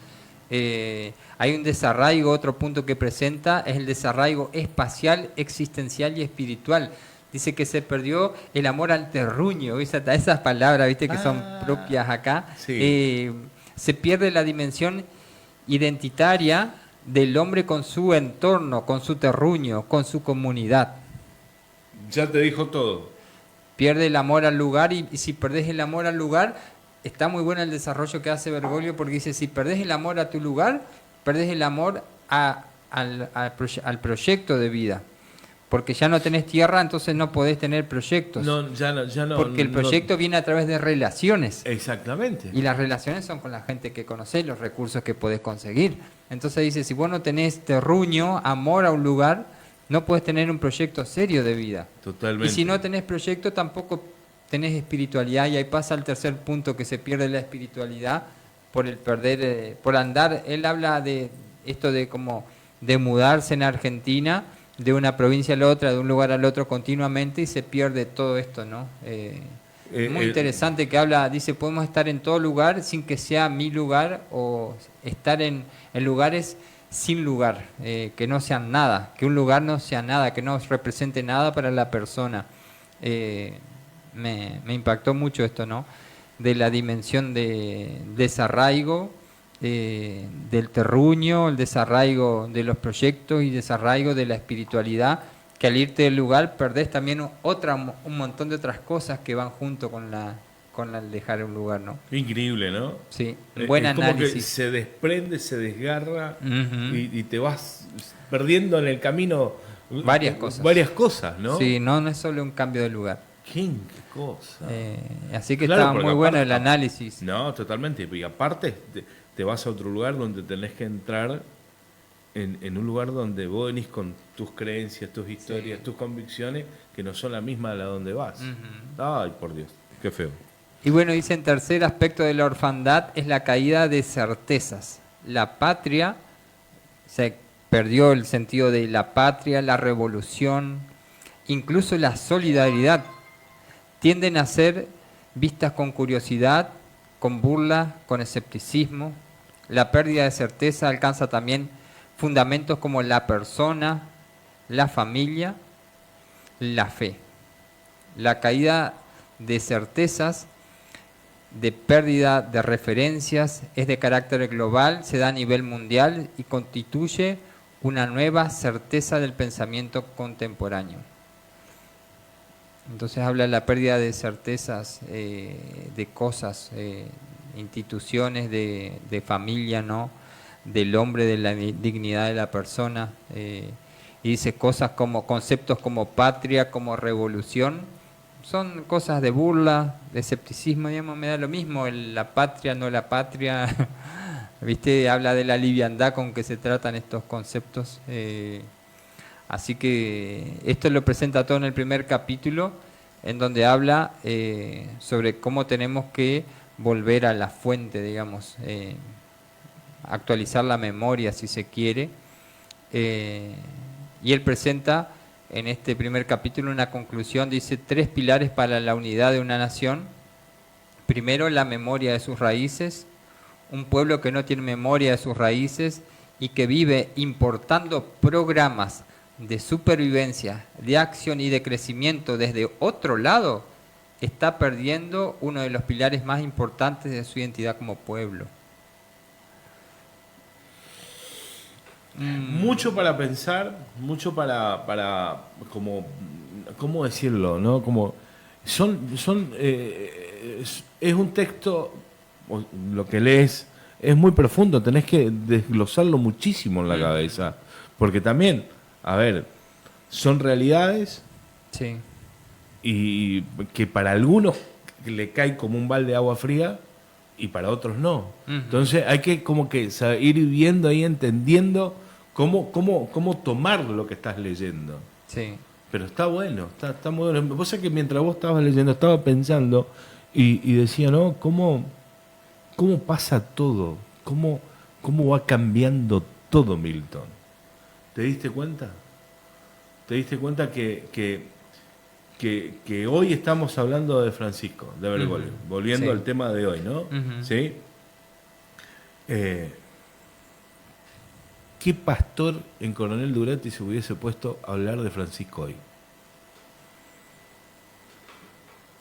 Hay un desarraigo, otro punto que presenta es el desarraigo espacial, existencial y espiritual. Dice que se perdió el amor al terruño, esas palabras, viste, que son propias acá. Sí. Se pierde la dimensión identitaria del hombre con su entorno, con su terruño, con su comunidad. Ya te dijo todo. Pierde el amor al lugar y si perdés el amor al lugar, está muy bueno el desarrollo que hace Bergoglio, porque dice, si perdés el amor a tu lugar, perdés el amor al proyecto de vida. Porque ya no tenés tierra, entonces no podés tener proyectos. No, ya no. Porque el proyecto viene a través de relaciones. Exactamente. Y las relaciones son con la gente que conocés, los recursos que podés conseguir. Entonces dice, si vos no tenés terruño, amor a un lugar, no podés tener un proyecto serio de vida. Totalmente. Y si no tenés proyecto, tampoco tenés espiritualidad. Y ahí pasa al tercer punto, que se pierde la espiritualidad por el perder, por andar. Él habla de esto de como de mudarse en Argentina, de una provincia a la otra, de un lugar al otro continuamente, y se pierde todo esto, ¿no? Muy interesante que habla, dice, podemos estar en todo lugar sin que sea mi lugar, o estar en lugares sin lugar, que no sean nada, que un lugar no sea nada, que no represente nada para la persona. Me impactó mucho esto, ¿no? De la dimensión de desarraigo, del terruño, el desarraigo de los proyectos y desarraigo de la espiritualidad, que al irte del lugar perdés también un montón de otras cosas que van junto con al dejar un lugar, ¿no? Increíble, ¿no? Sí, buen análisis. Como que se desprende, se desgarra y te vas perdiendo en el camino varias cosas, ¿no? Sí, no es solo un cambio de lugar. ¿Qué cosa? Así que claro, está muy bueno el análisis. No, totalmente. Y aparte te vas a otro lugar donde tenés que entrar en un lugar donde vos venís con tus creencias, tus historias, tus convicciones, que no son la misma de la donde vas. Ay, por Dios, qué feo. Y bueno, dice, en tercer aspecto de la orfandad es la caída de certezas. la patria, se perdió el sentido de la patria, la revolución, incluso la solidaridad, tienden a ser vistas con curiosidad, con burla, con escepticismo. La pérdida de certeza alcanza también fundamentos como la persona, la familia, la fe. La caída de certezas, de pérdida de referencias, es de carácter global, se da a nivel mundial y constituye una nueva certeza del pensamiento contemporáneo. Entonces habla de la pérdida de certezas, de cosas, instituciones, de familia, ¿no? Del hombre, de la dignidad de la persona, y dice cosas como conceptos como patria, como revolución, son cosas de burla, de escepticismo, digamos, me da lo mismo, la patria, no la patria, ¿viste? Habla de la liviandad con que se tratan estos conceptos, así que esto lo presenta todo en el primer capítulo, en donde habla sobre cómo tenemos que volver a la fuente, digamos, actualizar la memoria si se quiere, y él presenta en este primer capítulo una conclusión, dice 3 pilares para la unidad de una nación. Primero, la memoria de sus raíces. Un pueblo que no tiene memoria de sus raíces y que vive importando programas de supervivencia, de acción y de crecimiento desde otro lado, está perdiendo uno de los pilares más importantes de su identidad como pueblo. Mucho para pensar, mucho para como, ¿cómo decirlo? ¿No? Como es un texto, lo que lees es muy profundo, tenés que desglosarlo muchísimo en la cabeza, porque también, a ver, son realidades, sí, y que para algunos le cae como un balde de agua fría y para otros no. Entonces hay que como que ir viendo ahí, entendiendo cómo tomar lo que estás leyendo. Sí. Pero está bueno, está muy bueno. Vos sabés que mientras vos estabas leyendo, estaba pensando y decía, ¿no? ¿Cómo pasa todo? ¿Cómo va cambiando todo, Milton? ¿Te diste cuenta? ¿Te diste cuenta que hoy estamos hablando de Francisco, de Bergoglio, volviendo al tema de hoy, ¿no? ¿Sí? ¿Qué pastor en Coronel Durati se hubiese puesto a hablar de Francisco hoy?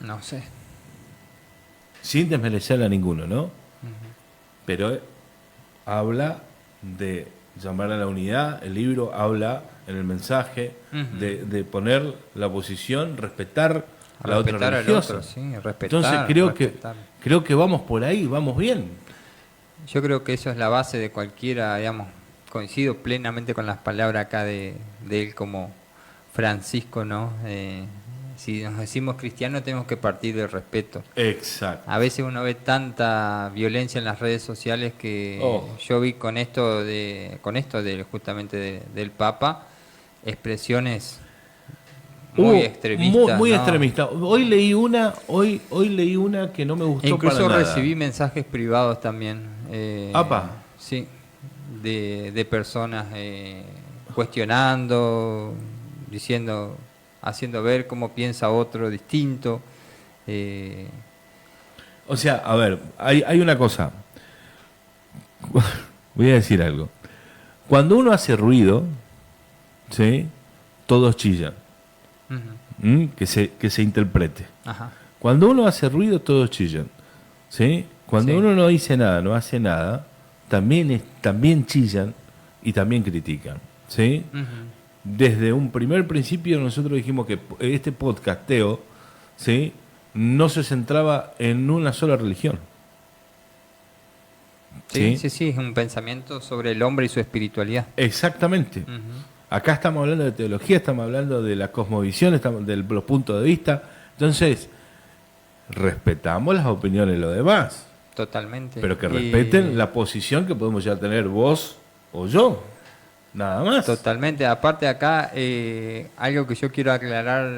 No sé. Sin desmerecer a ninguno, ¿no? Pero habla de llamar a la unidad, el libro habla en el mensaje de poner la posición, respetar a la otra religiosa. Al otro, sí, respetar, entonces creo que vamos por ahí, vamos bien. Yo creo que eso es la base de cualquiera, digamos, coincido plenamente con las palabras acá de él como Francisco, ¿no? Si nos decimos cristianos tenemos que partir del respeto. Exacto. A veces uno ve tanta violencia en las redes sociales que yo vi con esto justamente del Papa, expresiones muy extremistas. Muy ¿no? extremistas. Hoy leí una que no me gustó incluso para nada. Recibí mensajes privados también. ¿Apa? Sí, de personas cuestionando, diciendo, haciendo ver cómo piensa otro distinto. O sea, a ver, hay una cosa. Voy a decir algo. Cuando uno hace ruido, ¿sí? Todos chillan. Que se interprete. Ajá. Cuando uno hace ruido, todos chillan. ¿Sí? Cuando uno no dice nada, no hace nada, también chillan y también critican. ¿Sí? Desde un primer principio nosotros dijimos que este podcasteo, ¿sí? No se centraba en una sola religión. Sí, es un pensamiento sobre el hombre y su espiritualidad. Exactamente. Acá estamos hablando de teología, estamos hablando de la cosmovisión, estamos de los puntos de vista. Entonces, respetamos las opiniones de los demás. Totalmente. Pero que respeten la posición que podemos ya tener vos o yo. Nada más. Totalmente. Aparte acá, algo que yo quiero aclarar,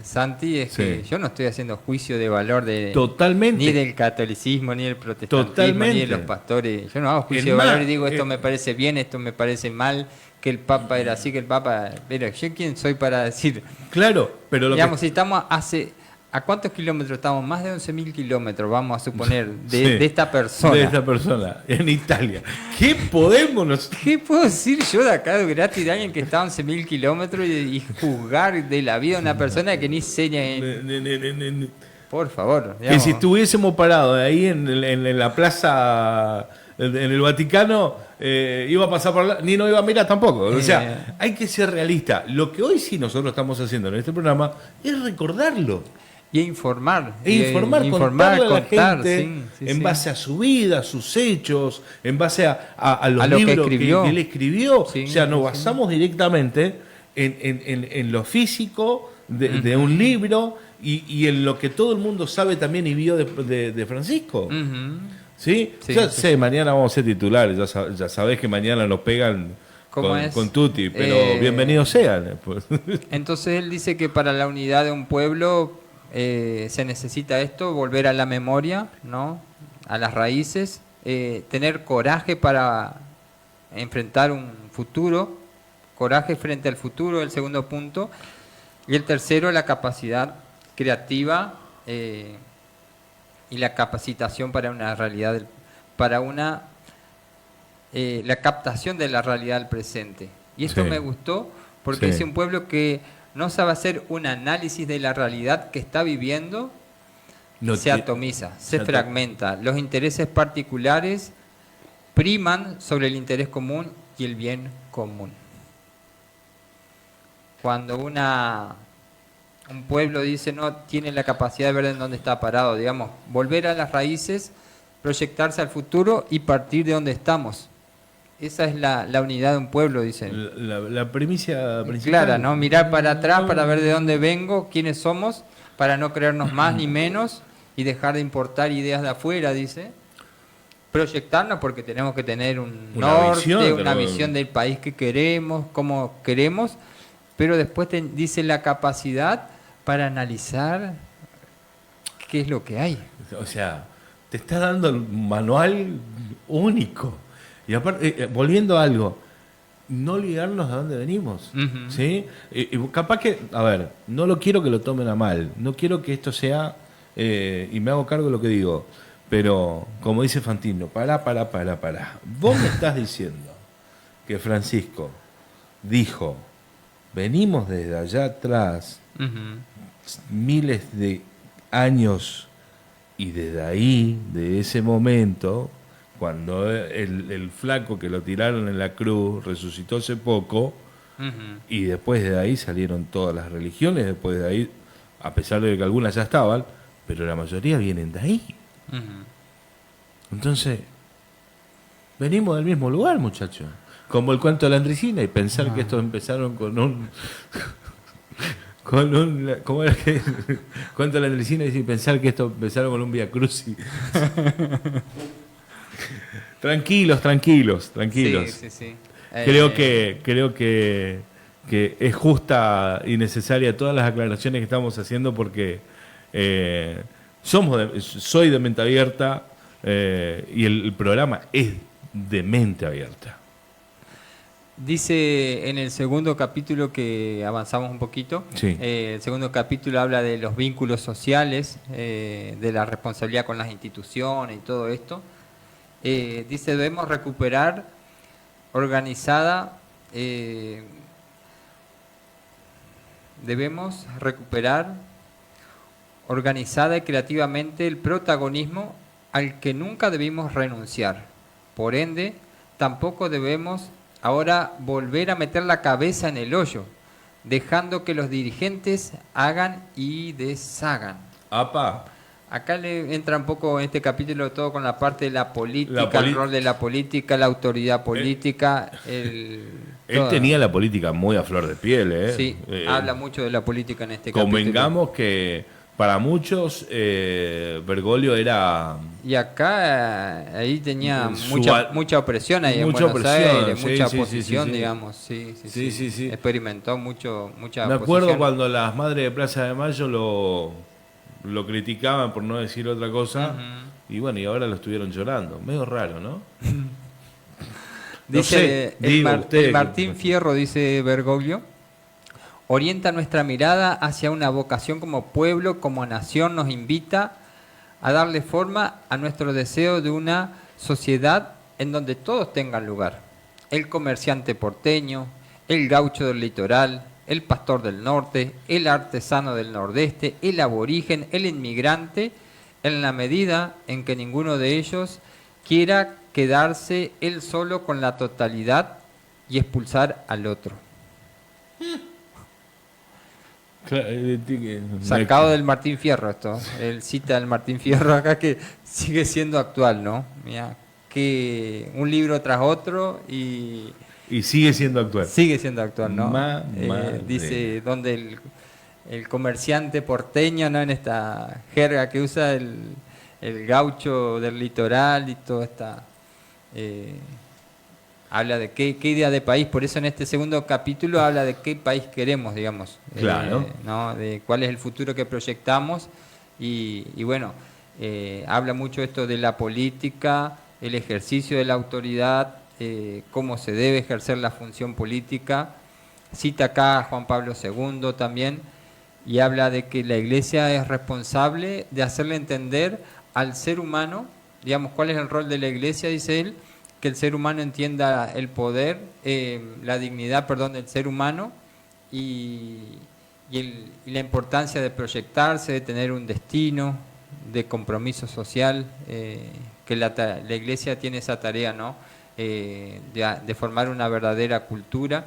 Santi, es que yo no estoy haciendo juicio de valor ni del catolicismo, ni del protestantismo, ni de los pastores. Yo no hago juicio de valor y digo esto me parece bien, esto me parece mal, que el Papa era así, que el Papa... Pero yo quién soy para decir... Claro, pero digamos, si estamos ¿a cuántos kilómetros estamos? Más de 11.000 kilómetros, vamos a suponer, de esta persona. De esta persona, en Italia. ¿Qué puedo decir yo de acá gratis de alguien que está a 11.000 kilómetros y juzgar de la vida de una persona que ni seña Por favor. Digamos. Que si estuviésemos parados ahí en la plaza, en el Vaticano, iba a pasar por ni nos iba a mirar tampoco. O sea, hay que ser realista. Lo que hoy sí nosotros estamos haciendo en este programa es recordarlo. Y informar. Contarle a la gente en base a su vida, a sus hechos, en base a los libros que él escribió. O sea, nos basamos directamente en lo físico de un libro y en lo que todo el mundo sabe también y vio de Francisco. ¿Sí? Mañana vamos a ser titulares. Ya sabés que mañana nos pegan con Tutti, pero bienvenidos sean. Pues. Entonces él dice que para la unidad de un pueblo... se necesita esto, volver a la memoria, ¿no? A las raíces, tener coraje para enfrentar un futuro, coraje frente al futuro, el segundo punto, y el tercero, la capacidad creativa y la capacitación para una realidad, la captación de la realidad del presente. Y esto me gustó porque es un pueblo que no sabe hacer un análisis de la realidad que está viviendo, se atomiza, se fragmenta. Los intereses particulares priman sobre el interés común y el bien común. Cuando un pueblo dice no tiene la capacidad de ver en dónde está parado, digamos, volver a las raíces, proyectarse al futuro y partir de donde estamos. Esa es la unidad de un pueblo, dicen. La premisa principal. Clara, ¿no? Mirar para atrás para ver de dónde vengo, quiénes somos, para no creernos más ni menos y dejar de importar ideas de afuera, dice. Proyectarnos porque tenemos que tener una visión del país que queremos, cómo queremos, pero después dice la capacidad para analizar qué es lo que hay. O sea, te está dando el manual único. Y aparte, volviendo a algo, no olvidarnos de dónde venimos. ¿Sí? Y capaz que, a ver, no lo quiero que lo tomen a mal, no quiero que esto sea, y me hago cargo de lo que digo, pero como dice Fantino, pará. Vos me estás diciendo que Francisco dijo, venimos desde allá atrás, miles de años, y desde ahí, de ese momento... Cuando el flaco que lo tiraron en la cruz resucitó hace poco, y después de ahí salieron todas las religiones, después de ahí, a pesar de que algunas ya estaban, pero la mayoría vienen de ahí. Entonces, venimos del mismo lugar, muchachos. Como el cuento de la Andricina, y pensar que estos empezaron con un... ¿Cómo era que? Cuento de la Andricina y pensar que estos empezaron con un Via Crucis. Tranquilos. Sí. Creo que es justa y necesaria todas las aclaraciones que estamos haciendo porque soy de mente abierta y el programa es de mente abierta. Dice en el segundo capítulo que avanzamos un poquito, el segundo capítulo habla de los vínculos sociales, de la responsabilidad con las instituciones y todo esto. Dice, debemos recuperar organizada y creativamente el protagonismo al que nunca debimos renunciar. Por ende, tampoco debemos ahora volver a meter la cabeza en el hoyo, dejando que los dirigentes hagan y deshagan. Acá le entra un poco en este capítulo todo con la parte de la política, el rol de la política, la autoridad política. Él tenía la política muy a flor de piel, ¿eh? Sí, habla mucho de la política en este capítulo. Convengamos que para muchos Bergoglio era... Y acá ahí tenía mucha opresión ahí en Buenos Aires, mucha oposición, digamos. Sí. Experimentó mucha Me acuerdo cuando las madres de Plaza de Mayo lo criticaban, por no decir otra cosa, y bueno, y ahora lo estuvieron llorando. Medio raro, ¿no? Dice el Martín Fierro, dice Bergoglio, orienta nuestra mirada hacia una vocación como pueblo, como nación, nos invita a darle forma a nuestro deseo de una sociedad en donde todos tengan lugar. El comerciante porteño, el gaucho del litoral, el pastor del norte, el artesano del nordeste, el aborigen, el inmigrante, en la medida en que ninguno de ellos quiera quedarse él solo con la totalidad y expulsar al otro. Sacado del Martín Fierro esto, él cita del Martín Fierro acá que sigue siendo actual, ¿no? Mira, que un libro tras otro y sigue siendo actual. Sigue siendo actual, ¿no? Dice donde el comerciante porteño, ¿no? En esta jerga que usa el gaucho del litoral y toda esta... habla de qué idea de país, por eso en este segundo capítulo habla de qué país queremos, digamos. Claro. ¿No? De cuál es el futuro que proyectamos y bueno, habla mucho esto de la política, el ejercicio de la autoridad, cómo se debe ejercer la función política. Cita acá a Juan Pablo II también y habla de que la Iglesia es responsable de hacerle entender al ser humano, digamos, cuál es el rol de la Iglesia, dice él, que el ser humano entienda el poder, la dignidad, del ser humano y la importancia de proyectarse, de tener un destino, de compromiso social, que la Iglesia tiene esa tarea, ¿no? De formar una verdadera cultura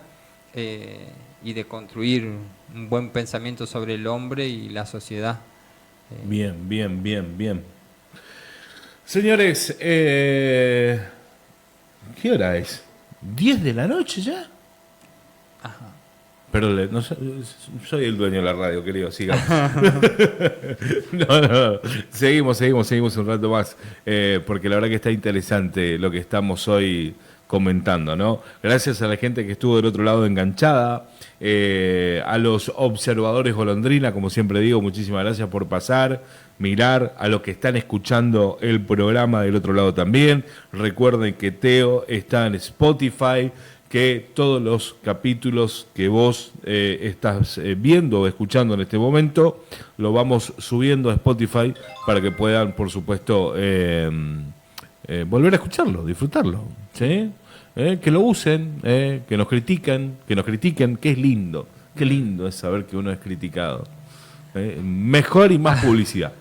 y de construir un buen pensamiento sobre el hombre y la sociedad. Bien. Señores, ¿qué hora es? ¿10 de la noche ya? Ajá. Pero no, soy el dueño de la radio, querido, sigamos. No. Seguimos un rato más, porque la verdad que está interesante lo que estamos hoy comentando, ¿no? Gracias a la gente que estuvo del otro lado enganchada, a los observadores golondrina, como siempre digo, muchísimas gracias por pasar, mirar, a los que están escuchando el programa del otro lado también. Recuerden que Teo está en Spotify, que todos los capítulos que vos estás viendo o escuchando en este momento, lo vamos subiendo a Spotify para que puedan, por supuesto, volver a escucharlo, disfrutarlo, ¿sí? Que lo usen, que nos critiquen, que es lindo. Qué lindo es saber que uno es criticado. Mejor y más publicidad.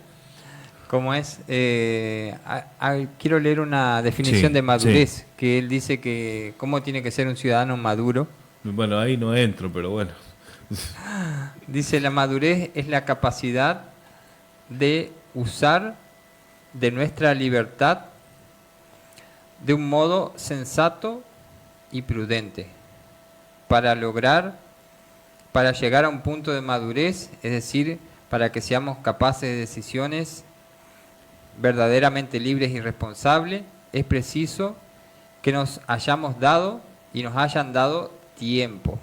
¿Cómo es? Quiero leer una definición de madurez, que él dice que cómo tiene que ser un ciudadano maduro. Bueno, ahí no entro, pero bueno. Dice, la madurez es la capacidad de usar de nuestra libertad de un modo sensato y prudente para llegar a un punto de madurez, es decir, para que seamos capaces de decisiones verdaderamente libres y responsables. Es preciso que nos hayamos dado y nos hayan dado tiempo.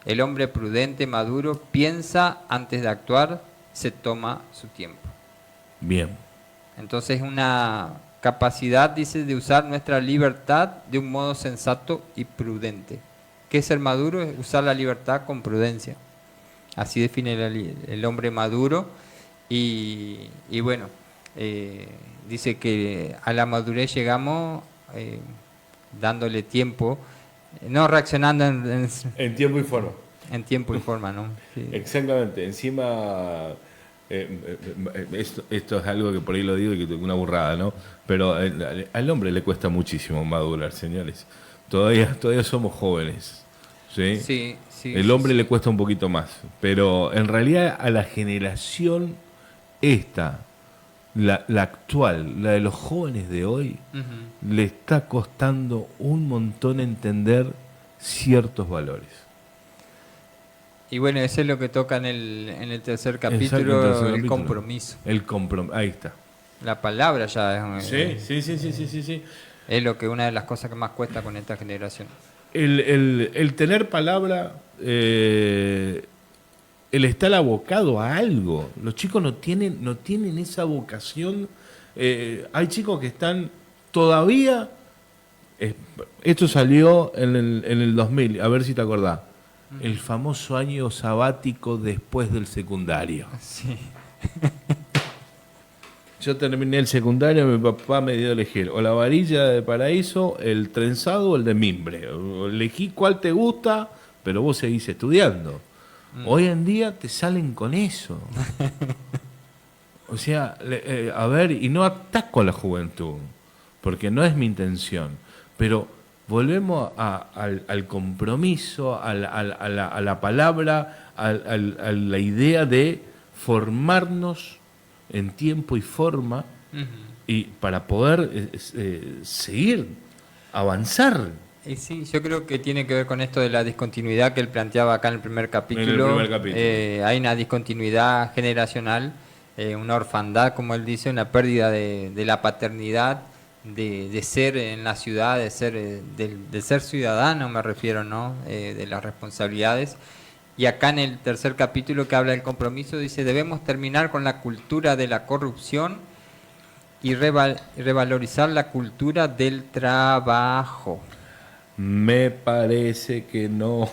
El hombre prudente, maduro, piensa antes de actuar, se toma su tiempo. Bien. Entonces una capacidad, dice, de usar nuestra libertad de un modo sensato y prudente. ¿Qué es ser maduro? Es usar la libertad con prudencia. Así define el hombre maduro. Y bueno, dice que a la madurez llegamos dándole tiempo, no reaccionando en tiempo y forma. En tiempo y forma, ¿no? Sí. Exactamente. Encima... esto es algo que por ahí lo digo y que una burrada, ¿no? Pero al hombre le cuesta muchísimo madurar, señores. Todavía somos jóvenes, ¿sí? Sí. El hombre le cuesta un poquito más, pero en realidad a la generación esta, la actual, la de los jóvenes de hoy, le está costando un montón entender ciertos valores. Y bueno, eso es lo que toca en el tercer capítulo, el compromiso. Ahí está. La palabra ya es... Sí. Es lo que una de las cosas que más cuesta con esta generación. El tener palabra, el estar abocado a algo. Los chicos no tienen esa vocación. Hay chicos que están todavía... esto salió en el 2000, a ver si te acordás. El famoso año sabático después del secundario. Sí. Yo terminé el secundario, mi papá me dio a elegir o la varilla de paraíso, el trenzado o el de mimbre. Elegí cuál te gusta, pero vos seguís estudiando. Hoy en día te salen con eso. O sea, a ver, y no ataco a la juventud, porque no es mi intención, pero volvemos al compromiso, a la palabra, a la idea de formarnos en tiempo y forma, y para poder seguir, avanzar. Y sí, yo creo que tiene que ver con esto de la discontinuidad que él planteaba acá en el primer capítulo. Hay una discontinuidad generacional, una orfandad, como él dice, una pérdida de la paternidad, de ser en la ciudad, de ser ciudadano, me refiero, ¿no? De las responsabilidades. Y acá en el tercer capítulo que habla del compromiso dice: debemos terminar con la cultura de la corrupción y revalorizar la cultura del trabajo. Me parece que no.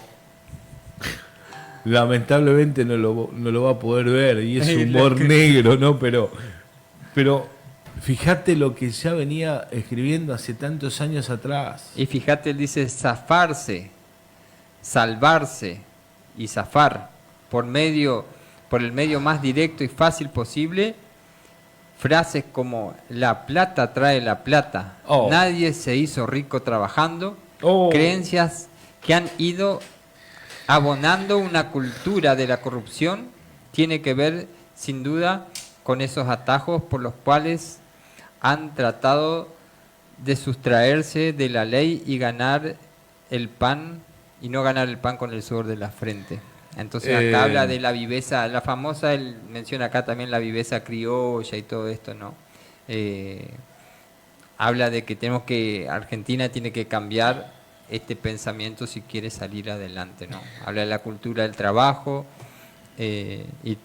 Lamentablemente no lo va a poder ver, y es humor negro, ¿no? Pero fíjate lo que ya venía escribiendo hace tantos años atrás. Y fíjate, él dice zafarse, salvarse y zafar por el medio más directo y fácil posible. Frases como la plata trae la plata, nadie se hizo rico trabajando, creencias que han ido abonando una cultura de la corrupción, tiene que ver sin duda con esos atajos por los cuales han tratado de sustraerse de la ley y ganar el pan, y no ganar el pan con el sudor de la frente. Entonces acá habla de la viveza, la famosa, él menciona acá también la viveza criolla y todo esto, ¿no? Habla de que Argentina tiene que cambiar este pensamiento si quiere salir adelante, ¿no? Habla de la cultura del trabajo y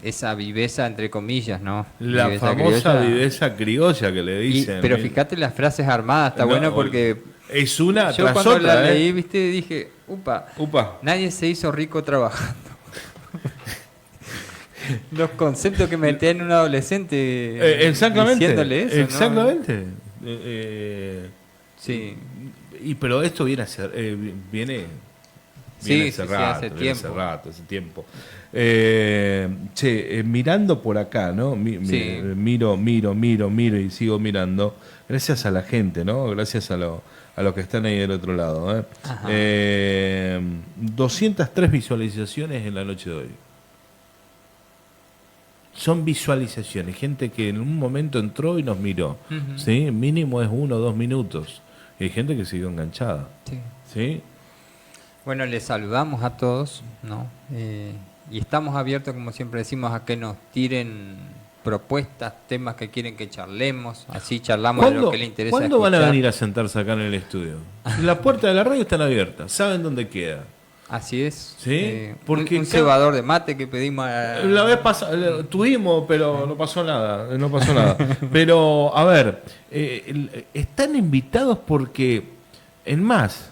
esa viveza entre comillas, ¿no? La viveza famosa criolla. Viveza criolla que le dicen. Pero fíjate las frases armadas, está bueno porque... Es una yo tras cuando otra, la leí, viste, dije, upa, nadie se hizo rico trabajando. Los conceptos que metía en un adolescente diciéndole eso, exactamente. ¿no? Sí. Pero esto viene a ser, viene hace tiempo. Mirando por acá, ¿no? Miro y sigo mirando. Gracias a la gente, ¿no? Gracias a los que están ahí del otro lado. 203 visualizaciones en la noche de hoy. Son visualizaciones, gente que en un momento entró y nos miró. ¿Sí? Mínimo es 1 o 2 minutos. Y hay gente que siguió enganchada. ¿Sí? Bueno, les saludamos a todos, ¿no? Y estamos abiertos, como siempre decimos, a que nos tiren propuestas, temas que quieren que charlemos, así charlamos de lo que les interesa. ¿Cuándo van a venir a sentarse acá en el estudio? Las puertas de la radio están abiertas, saben dónde queda. Así es. ¿Sí? Porque un cebador de mate que pedimos la vez pasada tuvimos, pero no pasó nada. Pero, a ver, están invitados porque, en más...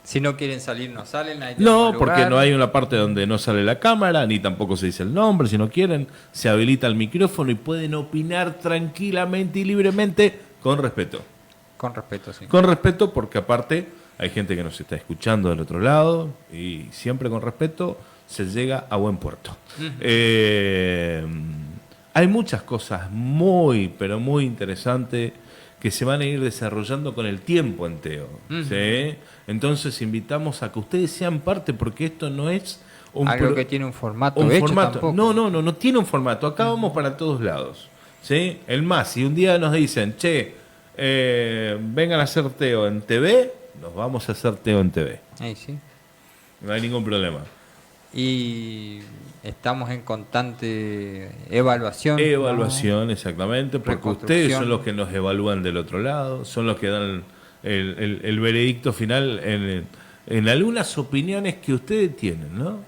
si no quieren salir, no salen. No, porque no hay una parte donde no sale la cámara, ni tampoco se dice el nombre. Si no quieren, se habilita el micrófono y pueden opinar tranquilamente y libremente, con respeto. Con respeto, sí. Con respeto, porque aparte hay gente que nos está escuchando del otro lado y siempre con respeto se llega a buen puerto. Hay muchas cosas muy, pero muy interesantes que se van a ir desarrollando con el tiempo en Teo. ¿Sí? Entonces invitamos a que ustedes sean parte, porque esto no es algo que tiene un formato hecho tampoco. No tiene un formato. Acá vamos para todos lados. ¿Sí? El más, si un día nos dicen, vengan a hacer Teo en TV, nos vamos a hacer Teo en TV. Ahí sí. No hay ningún problema. Y estamos en constante evaluación. Evaluación, ¿no? Exactamente, porque ustedes son los que nos evalúan del otro lado, son los que dan el veredicto final en algunas opiniones que ustedes tienen, ¿no?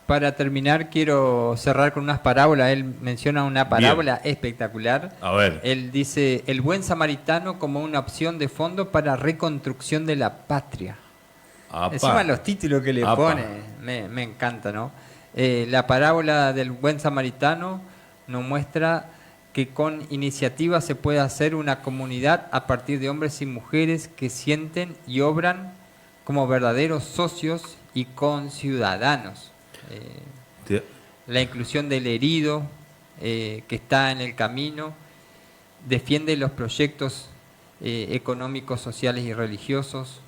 Para terminar, quiero cerrar con unas parábolas. Él menciona una parábola espectacular. A ver. Él dice, el buen samaritano como una opción de fondo para reconstrucción de la patria. Apa. Encima los títulos que le pone, me encanta, ¿no? La parábola del buen samaritano nos muestra que con iniciativa se puede hacer una comunidad a partir de hombres y mujeres que sienten y obran como verdaderos socios y conciudadanos. La inclusión del herido que está en el camino, defiende los proyectos económicos, sociales y religiosos.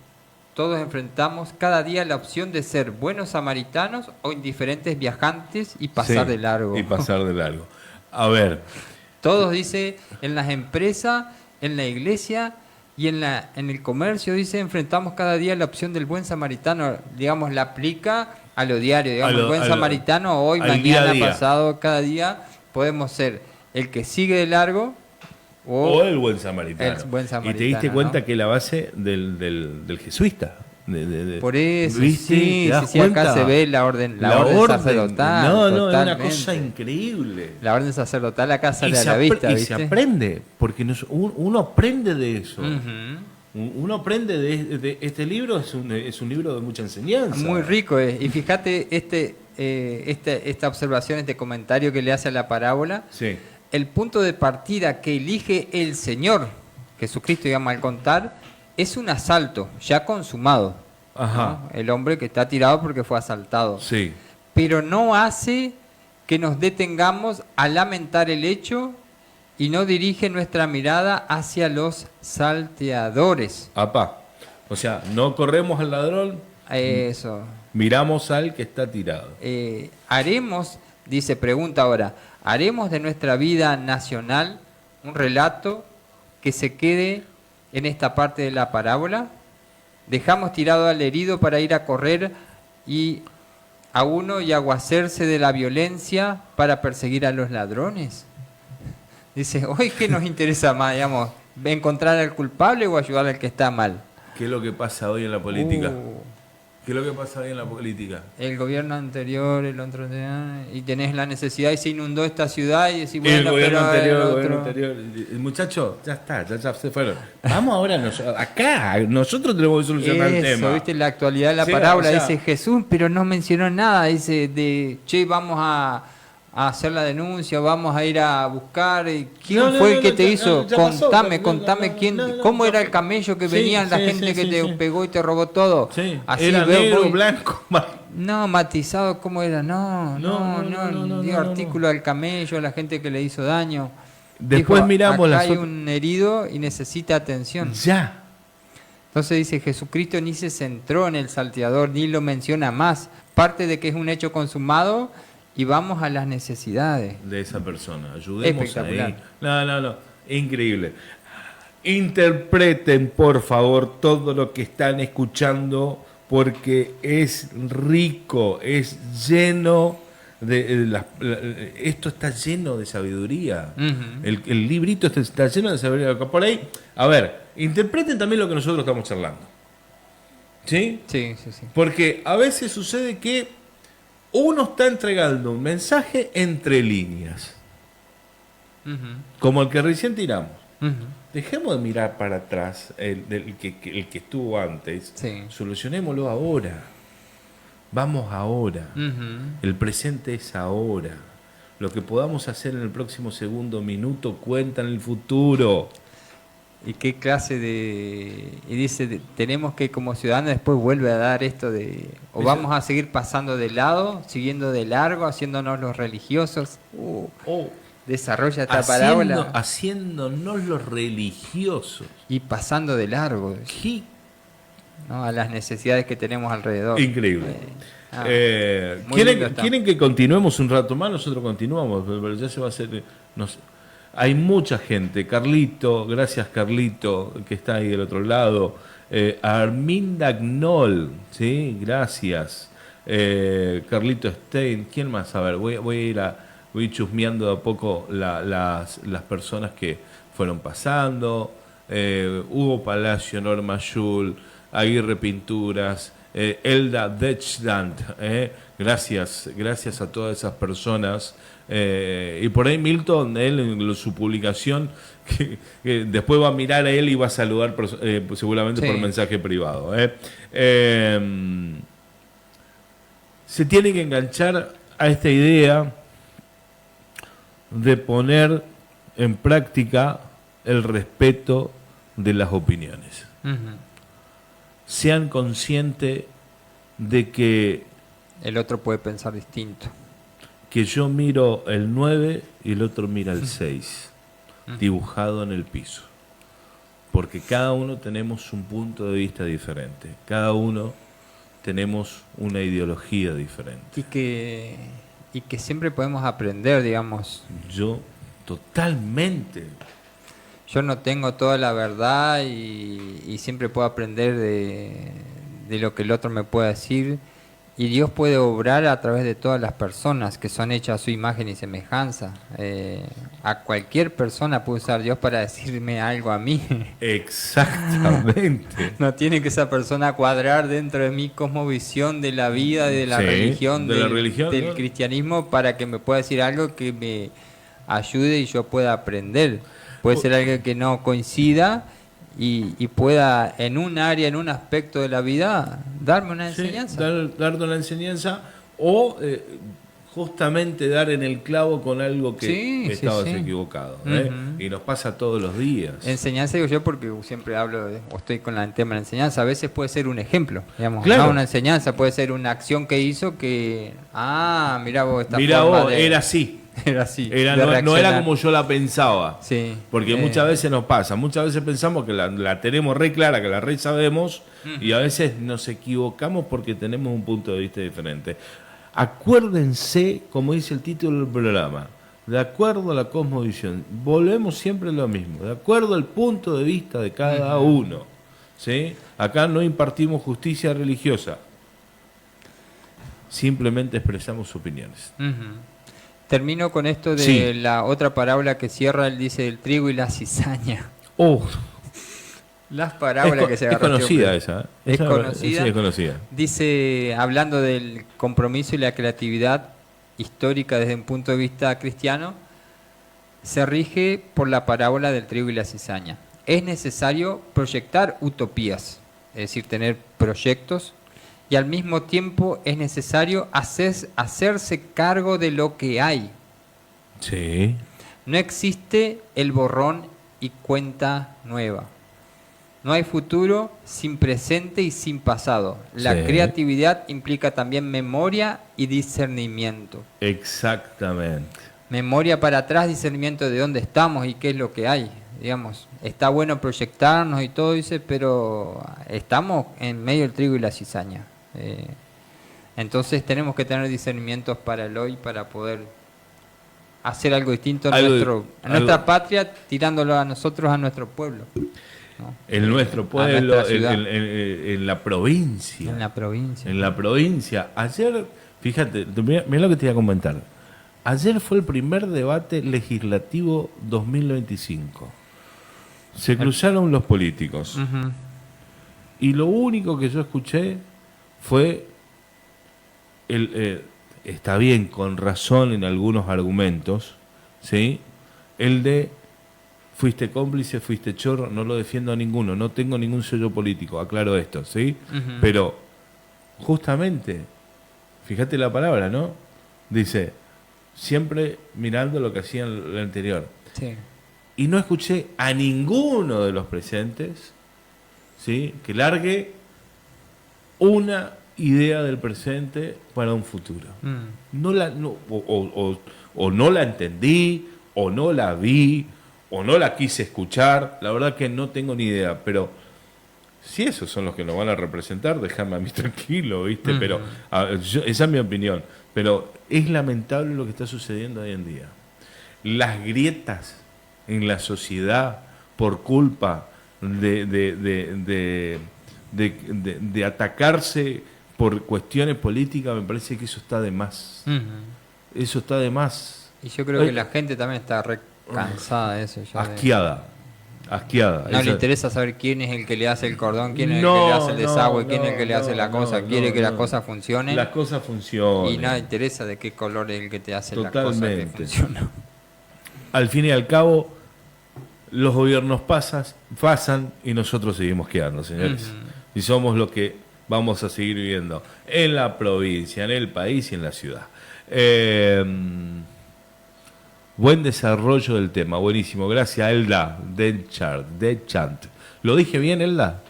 Todos enfrentamos cada día la opción de ser buenos samaritanos o indiferentes viajantes y pasar de largo. Y pasar de largo. A ver. Todos, dice, en las empresas, en la iglesia y en el comercio, dice, enfrentamos cada día la opción del buen samaritano. Digamos, la aplica a lo diario. Digamos, el buen samaritano hoy, mañana, pasado, cada día podemos ser el que sigue de largo o el buen samaritano. El buen samaritano. Y te diste cuenta, ¿no?, que la base del jesuita. Por eso, ¿viste? sí, acá se ve la orden sacerdotal. No, es una cosa increíble. La orden sacerdotal acá sale a la vista, ¿viste? Y se aprende, porque uno aprende de eso. Uno aprende de este libro, es un libro de mucha enseñanza. Muy rico, y fíjate esta observación, este comentario que le hace a la parábola. Sí. El punto de partida que elige el Señor Jesucristo, digamos, al contar, es un asalto ya consumado. Ajá. ¿No? El hombre que está tirado porque fue asaltado. Sí. Pero no hace que nos detengamos a lamentar el hecho y no dirige nuestra mirada hacia los salteadores. Apá. O sea, no corremos al ladrón. Eso. Miramos al que está tirado. Haremos, pregunta ahora, ¿haremos de nuestra vida nacional un relato que se quede en esta parte de la parábola? ¿Dejamos tirado al herido para ir a correr a uno y aguacerse de la violencia para perseguir a los ladrones? Dice, hoy, ¿qué nos interesa más, digamos? ¿Encontrar al culpable o ayudar al que está mal? ¿Qué es lo que pasa hoy en la política? ¿Qué es lo que pasa hoy en la política? El gobierno anterior, el otro, y tenés la necesidad y se inundó esta ciudad y decís, bueno, el gobierno pero anterior. El muchacho, ya está, ya se fueron. Vamos ahora, acá, nosotros tenemos que solucionar el tema. ¿Viste? La actualidad de la parábola, dice Jesús, pero no mencionó nada, dice vamos a hacer la denuncia, vamos a ir a buscar. ¿Quién fue el que te hizo? Contame quién, cómo era el camello que venía, la gente que te pegó y te robó todo. Sí. Así era negro, blanco. No, matizado, ¿cómo era? No, dio artículo al camello, a la gente que le hizo daño. Después miramos acá hay un herido y necesita atención. Ya. Entonces dice, Jesucristo ni se centró en el salteador, ni lo menciona más. Parte de que es un hecho consumado y vamos a las necesidades de esa persona. Ayudemos espectacular. Ahí. No. Increíble. Interpreten, por favor, todo lo que están escuchando, porque es rico, es lleno esto está lleno de sabiduría. Uh-huh. El librito está lleno de sabiduría. Por ahí, a ver, interpreten también lo que nosotros estamos charlando. ¿Sí? Sí. Porque a veces sucede que uno está entregando un mensaje entre líneas. Uh-huh. Como el que recién tiramos. Uh-huh. Dejemos de mirar para atrás el que estuvo antes. Sí. Solucionémoslo ahora. Vamos ahora. Uh-huh. El presente es ahora. Lo que podamos hacer en el próximo segundo, minuto, cuenta en el futuro. ¿Y qué clase de...? Y dice, tenemos que como ciudadanos después vuelve a dar esto de... O vamos a seguir pasando de lado, siguiendo de largo, haciéndonos los religiosos. Desarrolla esta parábola. Haciéndonos los religiosos. Y pasando de largo. ¿Qué? ¿No? A las necesidades que tenemos alrededor. Increíble. ¿Quieren que continuemos un rato más? Nosotros continuamos, pero ya se va a hacer... Hay mucha gente. Carlito, gracias Carlito, que está ahí del otro lado. Arminda Gnoll, ¿sí? Gracias. Carlito Stein, ¿quién más? A ver, voy a ir chusmeando de a poco las personas que fueron pasando. Hugo Palacio, Norma Schul, Aguirre Pinturas, Elda Dechland, gracias a todas esas personas. Y por ahí Milton, él en su publicación, que después va a mirar a él y va a saludar seguramente por mensaje privado. Se tiene que enganchar a esta idea de poner en práctica el respeto de las opiniones. Sean conscientes de que el otro puede pensar distinto. Que yo miro el 9 y el otro mira el 6, dibujado en el piso. Porque cada uno tenemos un punto de vista diferente. Cada uno tenemos una ideología diferente. Y que siempre podemos aprender, digamos. Yo totalmente. Yo no tengo toda la verdad y siempre puedo aprender de lo que el otro me puede decir. Y Dios puede obrar a través de todas las personas que son hechas a su imagen y semejanza. A cualquier persona puede usar Dios para decirme algo a mí. Exactamente. No tiene que esa persona cuadrar dentro de mi cosmovisión de la vida, de la religión, del ¿no? cristianismo, para que me pueda decir algo que me ayude y yo pueda aprender. Puede ser algo que no coincida y pueda en un área, en un aspecto de la vida, darme una enseñanza. Darme una enseñanza o justamente dar en el clavo con algo que estabas equivocado. Y nos pasa todos los días. Enseñanza digo yo porque siempre hablo, o estoy con el tema de la enseñanza. A veces puede ser un ejemplo, digamos, claro. No una enseñanza, puede ser una acción que hizo que, mirá vos, era así. Era así. No era como yo la pensaba. Sí. Porque muchas veces nos pasa. Muchas veces pensamos que la tenemos re clara, que la re sabemos, y a veces nos equivocamos porque tenemos un punto de vista diferente. Acuérdense, como dice el título del programa, de acuerdo a la cosmovisión, volvemos siempre a lo mismo, de acuerdo al punto de vista de cada uno. ¿Sí? Acá no impartimos justicia religiosa, simplemente expresamos opiniones. Termino con esto de la otra parábola que cierra, él dice del trigo y la cizaña. Las parábolas que se agarró. Es conocida esa. Es conocida. Sí, es conocida. Dice, hablando del compromiso y la creatividad histórica desde un punto de vista cristiano, se rige por la parábola del trigo y la cizaña. Es necesario proyectar utopías, es decir, tener proyectos, y al mismo tiempo es necesario hacerse cargo de lo que hay. Sí. No existe el borrón y cuenta nueva. No hay futuro sin presente y sin pasado. La creatividad implica también memoria y discernimiento. Exactamente. Memoria para atrás, discernimiento de dónde estamos y qué es lo que hay. Digamos, está bueno proyectarnos y todo, dice, pero estamos en medio del trigo y la cizaña. Entonces tenemos que tener discernimientos para el hoy, para poder hacer algo distinto en nuestra patria, tirándolo a nosotros, a nuestro pueblo, ¿no? En nuestro pueblo, en la provincia. En la provincia. Ayer, fíjate, mirá lo que te iba a comentar. Ayer fue el primer debate legislativo 2025. Se cruzaron los políticos. Y lo único que yo escuché fue, está bien, con razón en algunos argumentos, ¿sí? El de fuiste cómplice, fuiste chorro, no lo defiendo a ninguno, no tengo ningún sello político, aclaro esto, ¿sí? Pero justamente, fíjate la palabra, ¿no? Dice, siempre mirando lo que hacía en el anterior. Sí. Y no escuché a ninguno de los presentes, ¿sí?, que largue una idea del presente para un futuro. O no la entendí, o no la vi, o no la quise escuchar. La verdad que no tengo ni idea, pero si esos son los que nos van a representar, déjame a mí tranquilo, ¿viste? Pero esa es mi opinión. Pero es lamentable lo que está sucediendo hoy en día. Las grietas en la sociedad por culpa de atacarse por cuestiones políticas, me parece que eso está de más. Eso está de más. Y yo creo que la gente también está cansada de eso. Asqueada. No le interesa saber quién es el que le hace el cordón, quién es el que le hace el desagüe, quién es el que le hace la cosa. Quiere que las cosas funcionen. Las cosas funcionen. Y nada interesa de qué color es el que te hace la cosa que funciona. Al fin y al cabo, los gobiernos pasan y nosotros seguimos quedando, señores. Y somos lo que vamos a seguir viviendo en la provincia, en el país y en la ciudad. Buen desarrollo del tema, buenísimo. Gracias, Elda Deschant. ¿Lo dije bien, Elda?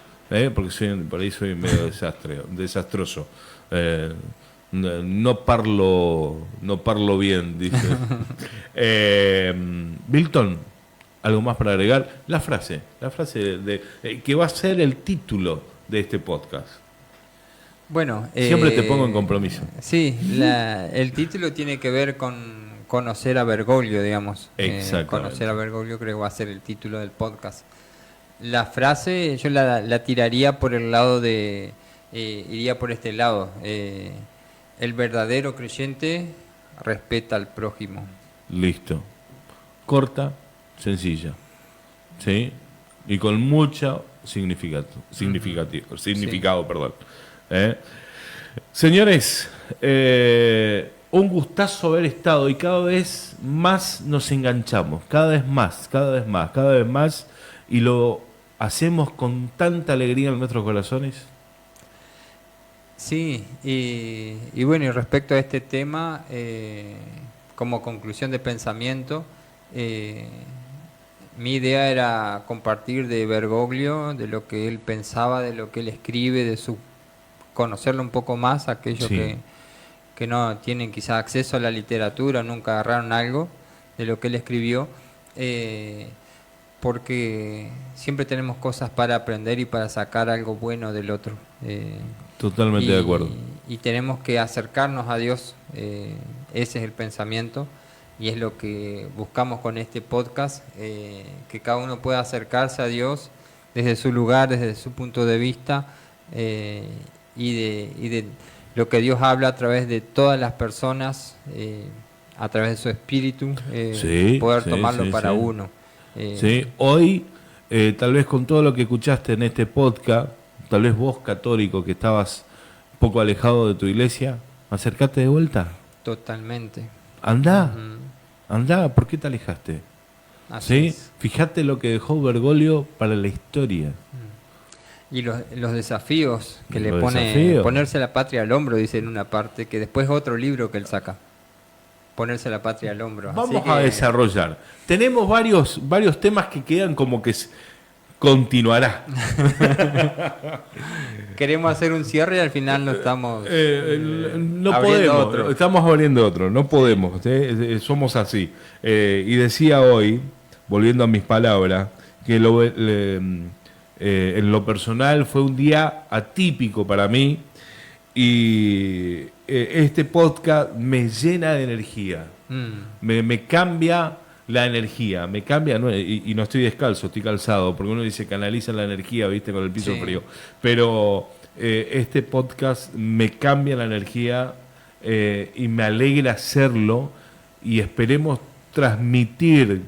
Porque por ahí soy medio desastroso. No parlo bien, dice. Milton, ¿algo más para agregar? La frase que va a ser el título de este podcast. Bueno, siempre te pongo en compromiso. Sí, el título tiene que ver con conocer a Bergoglio, digamos. Conocer a Bergoglio creo que va a ser el título del podcast. La frase yo la tiraría por el lado iría por este lado. El verdadero creyente respeta al prójimo. Listo. Corta, sencilla. ¿Sí? Y con mucho significado, perdón. Señores, un gustazo haber estado y cada vez más nos enganchamos, cada vez más y lo hacemos con tanta alegría en nuestros corazones. Sí, y bueno, y respecto a este tema, como conclusión de pensamiento, mi idea era compartir de Bergoglio, de lo que él pensaba, de lo que él escribe, conocerlo un poco más, aquellos que no tienen quizá acceso a la literatura, nunca agarraron algo de lo que él escribió, porque siempre tenemos cosas para aprender y para sacar algo bueno del otro. Totalmente de acuerdo. Y tenemos que acercarnos a Dios, ese es el pensamiento, y es lo que buscamos con este podcast, que cada uno pueda acercarse a Dios desde su lugar, desde su punto de vista, y de lo que Dios habla a través de todas las personas, a través de su espíritu, poder tomarlo para uno. Hoy, tal vez con todo lo que escuchaste en este podcast, tal vez vos, católico, que estabas un poco alejado de tu iglesia, acércate de vuelta. Totalmente. Andá, ¿por qué te alejaste? Así Fíjate lo que dejó Bergoglio para la historia. Y los desafíos que le pone, ponerse la patria al hombro, dice en una parte, que después otro libro que él saca, ponerse la patria al hombro. Vamos a desarrollar. Tenemos varios temas que quedan como que continuará. Queremos hacer un cierre y al final no estamos no podemos, estamos abriendo otro, no podemos, somos así. Y decía hoy, volviendo a mis palabras, que en lo personal fue un día atípico para mí y este podcast me llena de energía, me cambia la energía, me cambia, y no estoy descalzo, estoy calzado, porque uno dice canaliza la energía, viste, con el piso frío, pero este podcast me cambia la energía y me alegra hacerlo y esperemos transmitir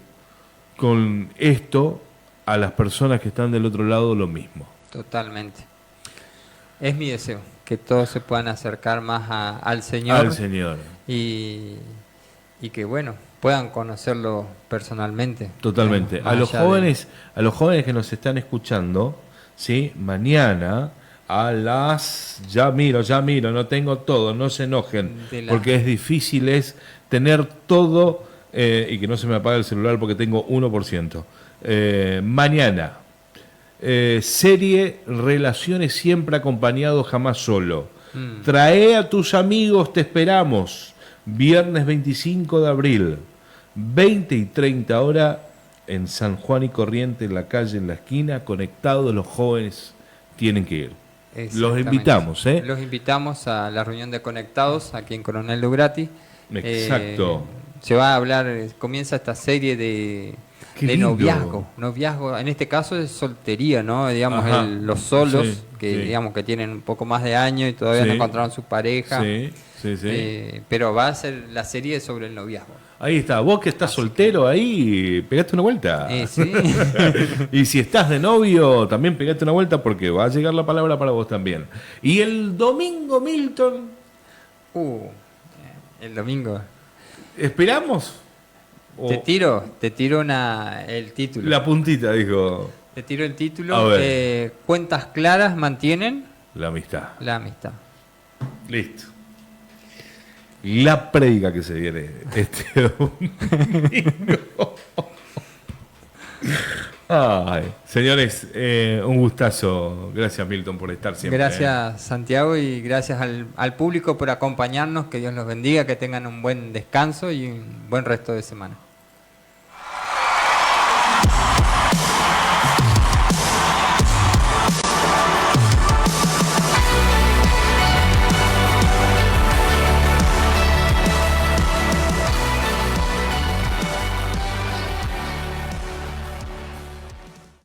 con esto a las personas que están del otro lado lo mismo. Totalmente. Es mi deseo, que todos se puedan acercar más al Señor. Al Señor. Y que bueno, puedan conocerlo personalmente. Totalmente. A los jóvenes que nos están escuchando, ¿sí? Mañana a las... Ya miro, no tengo todo, no se enojen, porque es difícil tener todo y que no se me apague el celular porque tengo 1%. Mañana, serie Relaciones siempre acompañado, jamás solo. Trae a tus amigos, te esperamos. Viernes 25 de abril, 20 y 30 horas, en San Juan y Corrientes, en la calle, en la esquina, conectados, los jóvenes tienen que ir. Los invitamos, Los invitamos a la reunión de Conectados, aquí en Coronel Dugrati. Exacto. Se va a hablar, comienza esta serie de de noviazgo. En este caso es soltería, ¿no? Digamos, los solos, digamos que tienen un poco más de años y todavía no encontraron su pareja. Pero va a ser la serie sobre el noviazgo. Ahí está, vos que estás soltero ahí, pegate una vuelta. Sí. Y si estás de novio, también pegate una vuelta porque va a llegar la palabra para vos también. Y el domingo, Milton. El domingo. ¿Esperamos? Te tiro el título. La puntita, dijo. Te tiro el título. Cuentas claras mantienen la amistad. Listo. La predica que se viene este domingo. Ay, señores, un gustazo. Gracias, Milton, por estar siempre. Gracias, Santiago, y gracias al público por acompañarnos. Que Dios los bendiga, que tengan un buen descanso y un buen resto de semana.